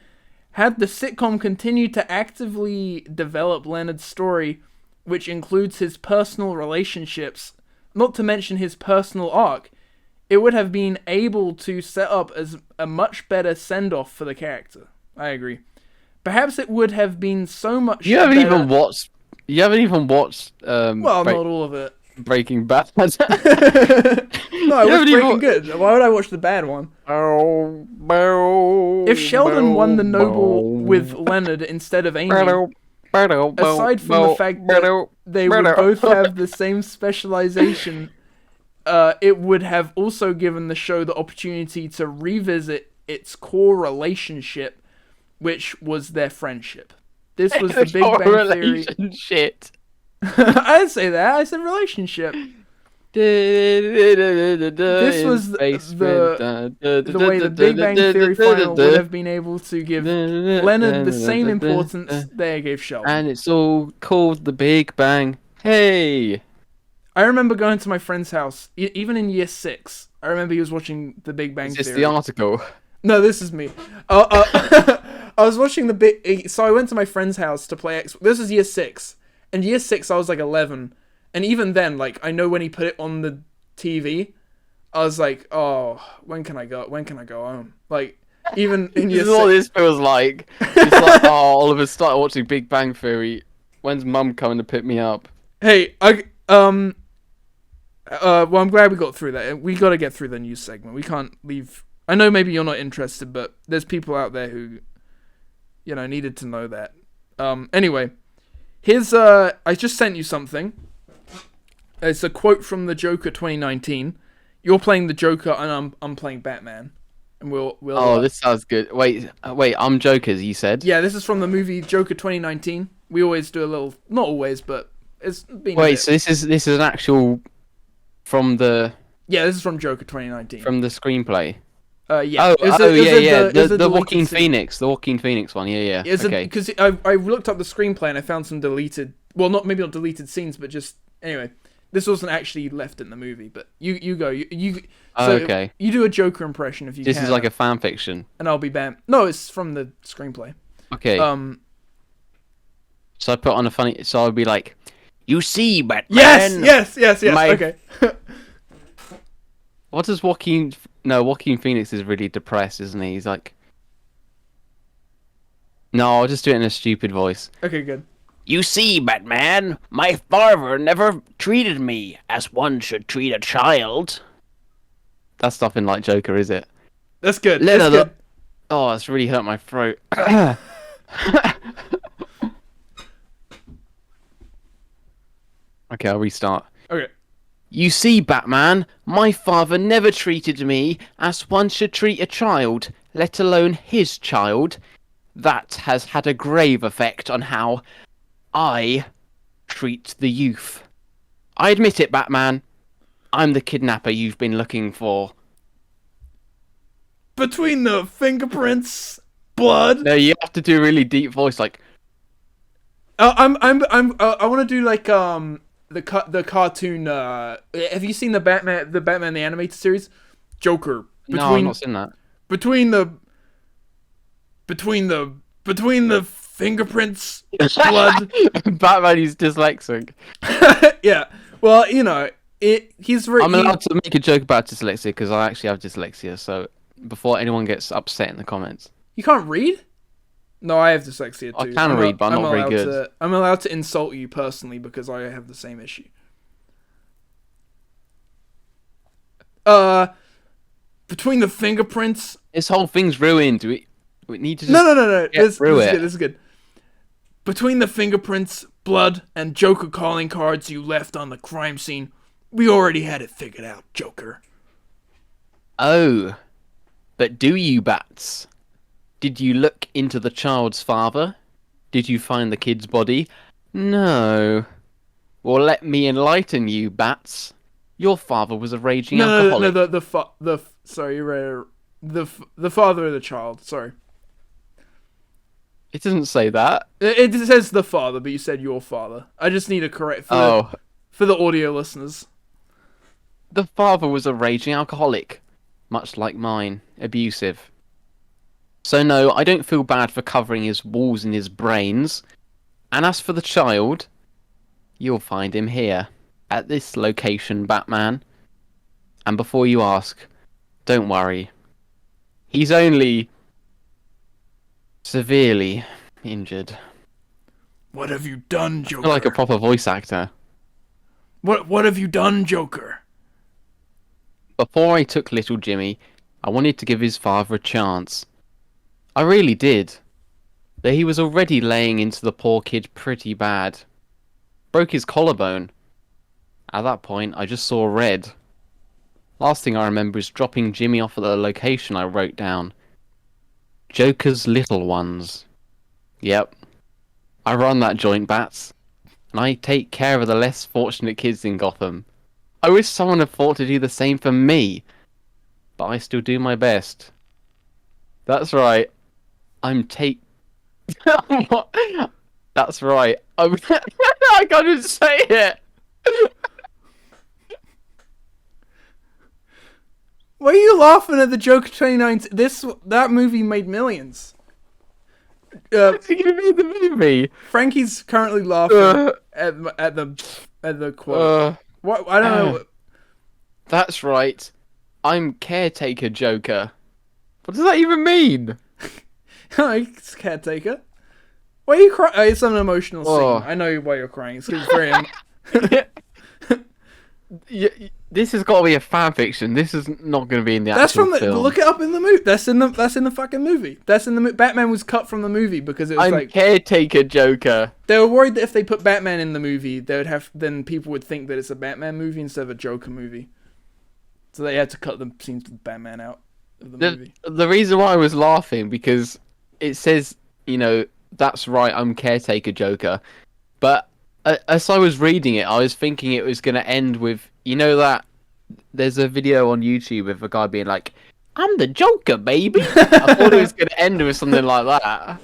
Had the sitcom continued to actively develop Leonard's story, which includes his personal relationships, not to mention his personal arc, it would have been able to set up as a much better send-off for the character. I agree. Perhaps it would have been so much You haven't better... even watched... You haven't even watched... well, not all of it. Breaking Bad. No, I watched Breaking Good. Why would I watch the bad one? If Sheldon won the Nobel with Leonard instead of Amy, aside from the fact that they would both have the same specialization, it would have also given the show the opportunity to revisit its core relationship, which was their friendship. This was the Big Bang Theory. Relationship. I didn't say that. I said relationship. This was the way the Big Bang Theory final would have been able to give Leonard the same importance they gave Sheldon. And it's all called the Big Bang. Hey! I remember going to my friend's house, even in year 6. I remember he was watching the Big Bang Theory. Is this the article? No, this is me. I was watching so I went to my friend's house to play Xbox. This is year 6. And year 6, I was like 11. And even then, like, I know when he put it on the TV, I was like, oh, when can I go home? Like, even in year 6. This is what this feels like. It's like, oh, Oliver started watching Big Bang Theory. When's Mum coming to pick me up? Hey, well, I'm glad we got through that. We got to get through the news segment. We can't leave. I know maybe you're not interested, but there's people out there who, needed to know that. Anyway, here's, I just sent you something. It's a quote from the Joker 2019. You're playing the Joker and I'm playing Batman. And we'll this sounds good. Wait, I'm Joker's, you said? Yeah, this is from the movie Joker 2019. We always do a little, not always, but it's been Wait, so this is an actual from the... Yeah, this is from Joker 2019. From the screenplay. Yeah. The Joaquin Phoenix. The Joaquin Phoenix one, yeah. Okay. Because I looked up the screenplay and I found some deleted... Well, maybe not deleted scenes, but just... Anyway, this wasn't actually left in the movie, but you go. Okay. You do a Joker impression if you can. This is like a fan fiction. And I'll be Bam. No, it's from the screenplay. Okay. So I put on a funny... So I'll be like... You see, Batman... Yes. Okay. What does Joaquin Phoenix is really depressed, isn't he? He's like... No, I'll just do it in a stupid voice. Okay, good. You see, Batman, my father never treated me as one should treat a child. That's nothing like Joker, is it? That's good. That's good. Oh, it's really hurt my throat. Okay, I'll restart. Okay. You see, Batman, my father never treated me as one should treat a child, let alone his child. That has had a grave effect on how I treat the youth. I admit it, Batman. I'm the kidnapper you've been looking for. Between the fingerprints, blood. No, you have to do a really deep voice, like. I want to do like the cartoon. Have you seen the Batman the animated series? Joker. No, I've not seen that. Between the fingerprints, blood. Batman is dyslexic. Yeah. Well, he's. I'm allowed to make a joke about dyslexia because I actually have dyslexia. So before anyone gets upset in the comments, you can't read. No, I have dyslexia too. I can read, but I'm not very good. I'm allowed to insult you personally because I have the same issue. Between the fingerprints. This whole thing's ruined. We need to No, just no, no, no. get This through is it. good. This is good. Between the fingerprints, blood, and Joker calling cards you left on the crime scene, we already had it figured out, Joker. Oh, but do you, Bats? Did you look into the child's father? Did you find the kid's body? No. Well, let me enlighten you, Bats. Your father was a raging No, no, no. alcoholic. Sorry, you read the father of the child. Sorry, It doesn't say that. it says the father, but you said your father. I just need to correct Oh, for the audio listeners. the father was a raging alcoholic, much like mine, abusive. So no, I don't feel bad for covering his walls and his brains. And as for the child, you'll find him here, at this location, Batman. And before you ask, don't worry. He's only severely injured. What have you done, I Joker? feel like a proper voice actor. What have you done, Joker? Before I took little Jimmy, I wanted to give his father a chance. I really did. Though he was already laying into the poor kid pretty bad. Broke his collarbone. At that point, I just saw red. Last thing I remember is dropping Jimmy off at the location I wrote down. Joker's Little Ones. Yep. I run that joint, Bats. And I take care of the less fortunate kids in Gotham. I wish someone had thought to do the same for me. But I still do my best. That's right. I'm take... What? That's right. I can't even say it. Why are you laughing at the Joker 2019? That movie made millions. What's he gonna be in the movie? Frankie's currently laughing at the quote. What? I don't know. That's right. I'm caretaker Joker. What does that even mean? It's caretaker. Why are you crying? Oh, it's an emotional Oh. scene. I know why you're crying. It's 'cause it's very. Yeah, this has got to be a fan fiction. This is not going to be in the That's actual from the. film. Look it up in the movie. That's in the fucking movie. That's in the. Batman was cut from the movie because it was I'm like caretaker Joker. they were worried that if they put Batman in the movie, they would have then people would think that it's a Batman movie instead of a Joker movie. So they had to cut the scenes with Batman out of the movie. The reason why I was laughing because it says, that's right, I'm caretaker Joker. But as I was reading it, I was thinking it was going to end with, that there's a video on YouTube of a guy being like, I'm the Joker, baby. I thought it was going to end with something like that.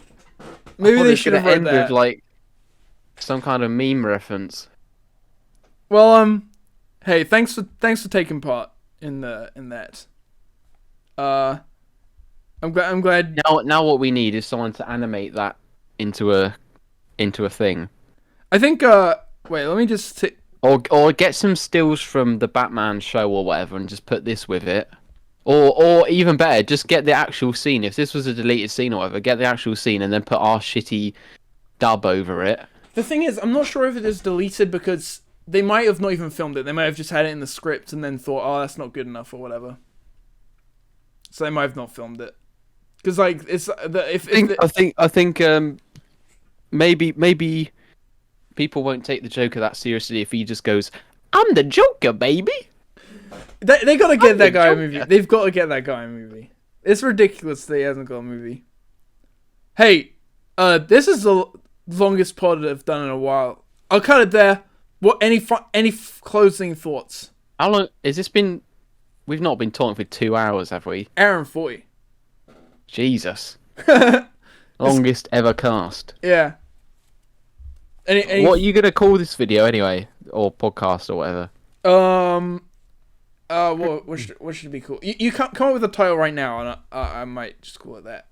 Maybe they should have read end that. with like some kind of meme reference. Well, hey, thanks for taking part in that. I'm glad. Now what we need is someone to animate that into a thing. I think. Wait, let me just. Or get some stills from the Batman show or whatever, and just put this with it. Or even better, just get the actual scene. If this was a deleted scene or whatever, get the actual scene and then put our shitty dub over it. The thing is, I'm not sure if it is deleted because they might have not even filmed it. They might have just had it in the script and then thought, "Oh, that's not good enough" or whatever. So they might have not filmed it. Because like it's I think maybe people won't take the Joker that seriously if he just goes, "I'm the Joker, baby." They gotta get that guy a Joker. movie. They've got to get that guy a movie. It's ridiculous that he hasn't got a movie. Hey, this is the longest pod I've done in a while. I'll cut it there. What? Any closing thoughts? How long has this been? We've not been talking for 2 hours, have we? Hour and 40. Jesus. Longest ever cast. Yeah. What are you gonna call this video anyway, or podcast or whatever? What should be cool? You come up with a title right now, and I might just call it that.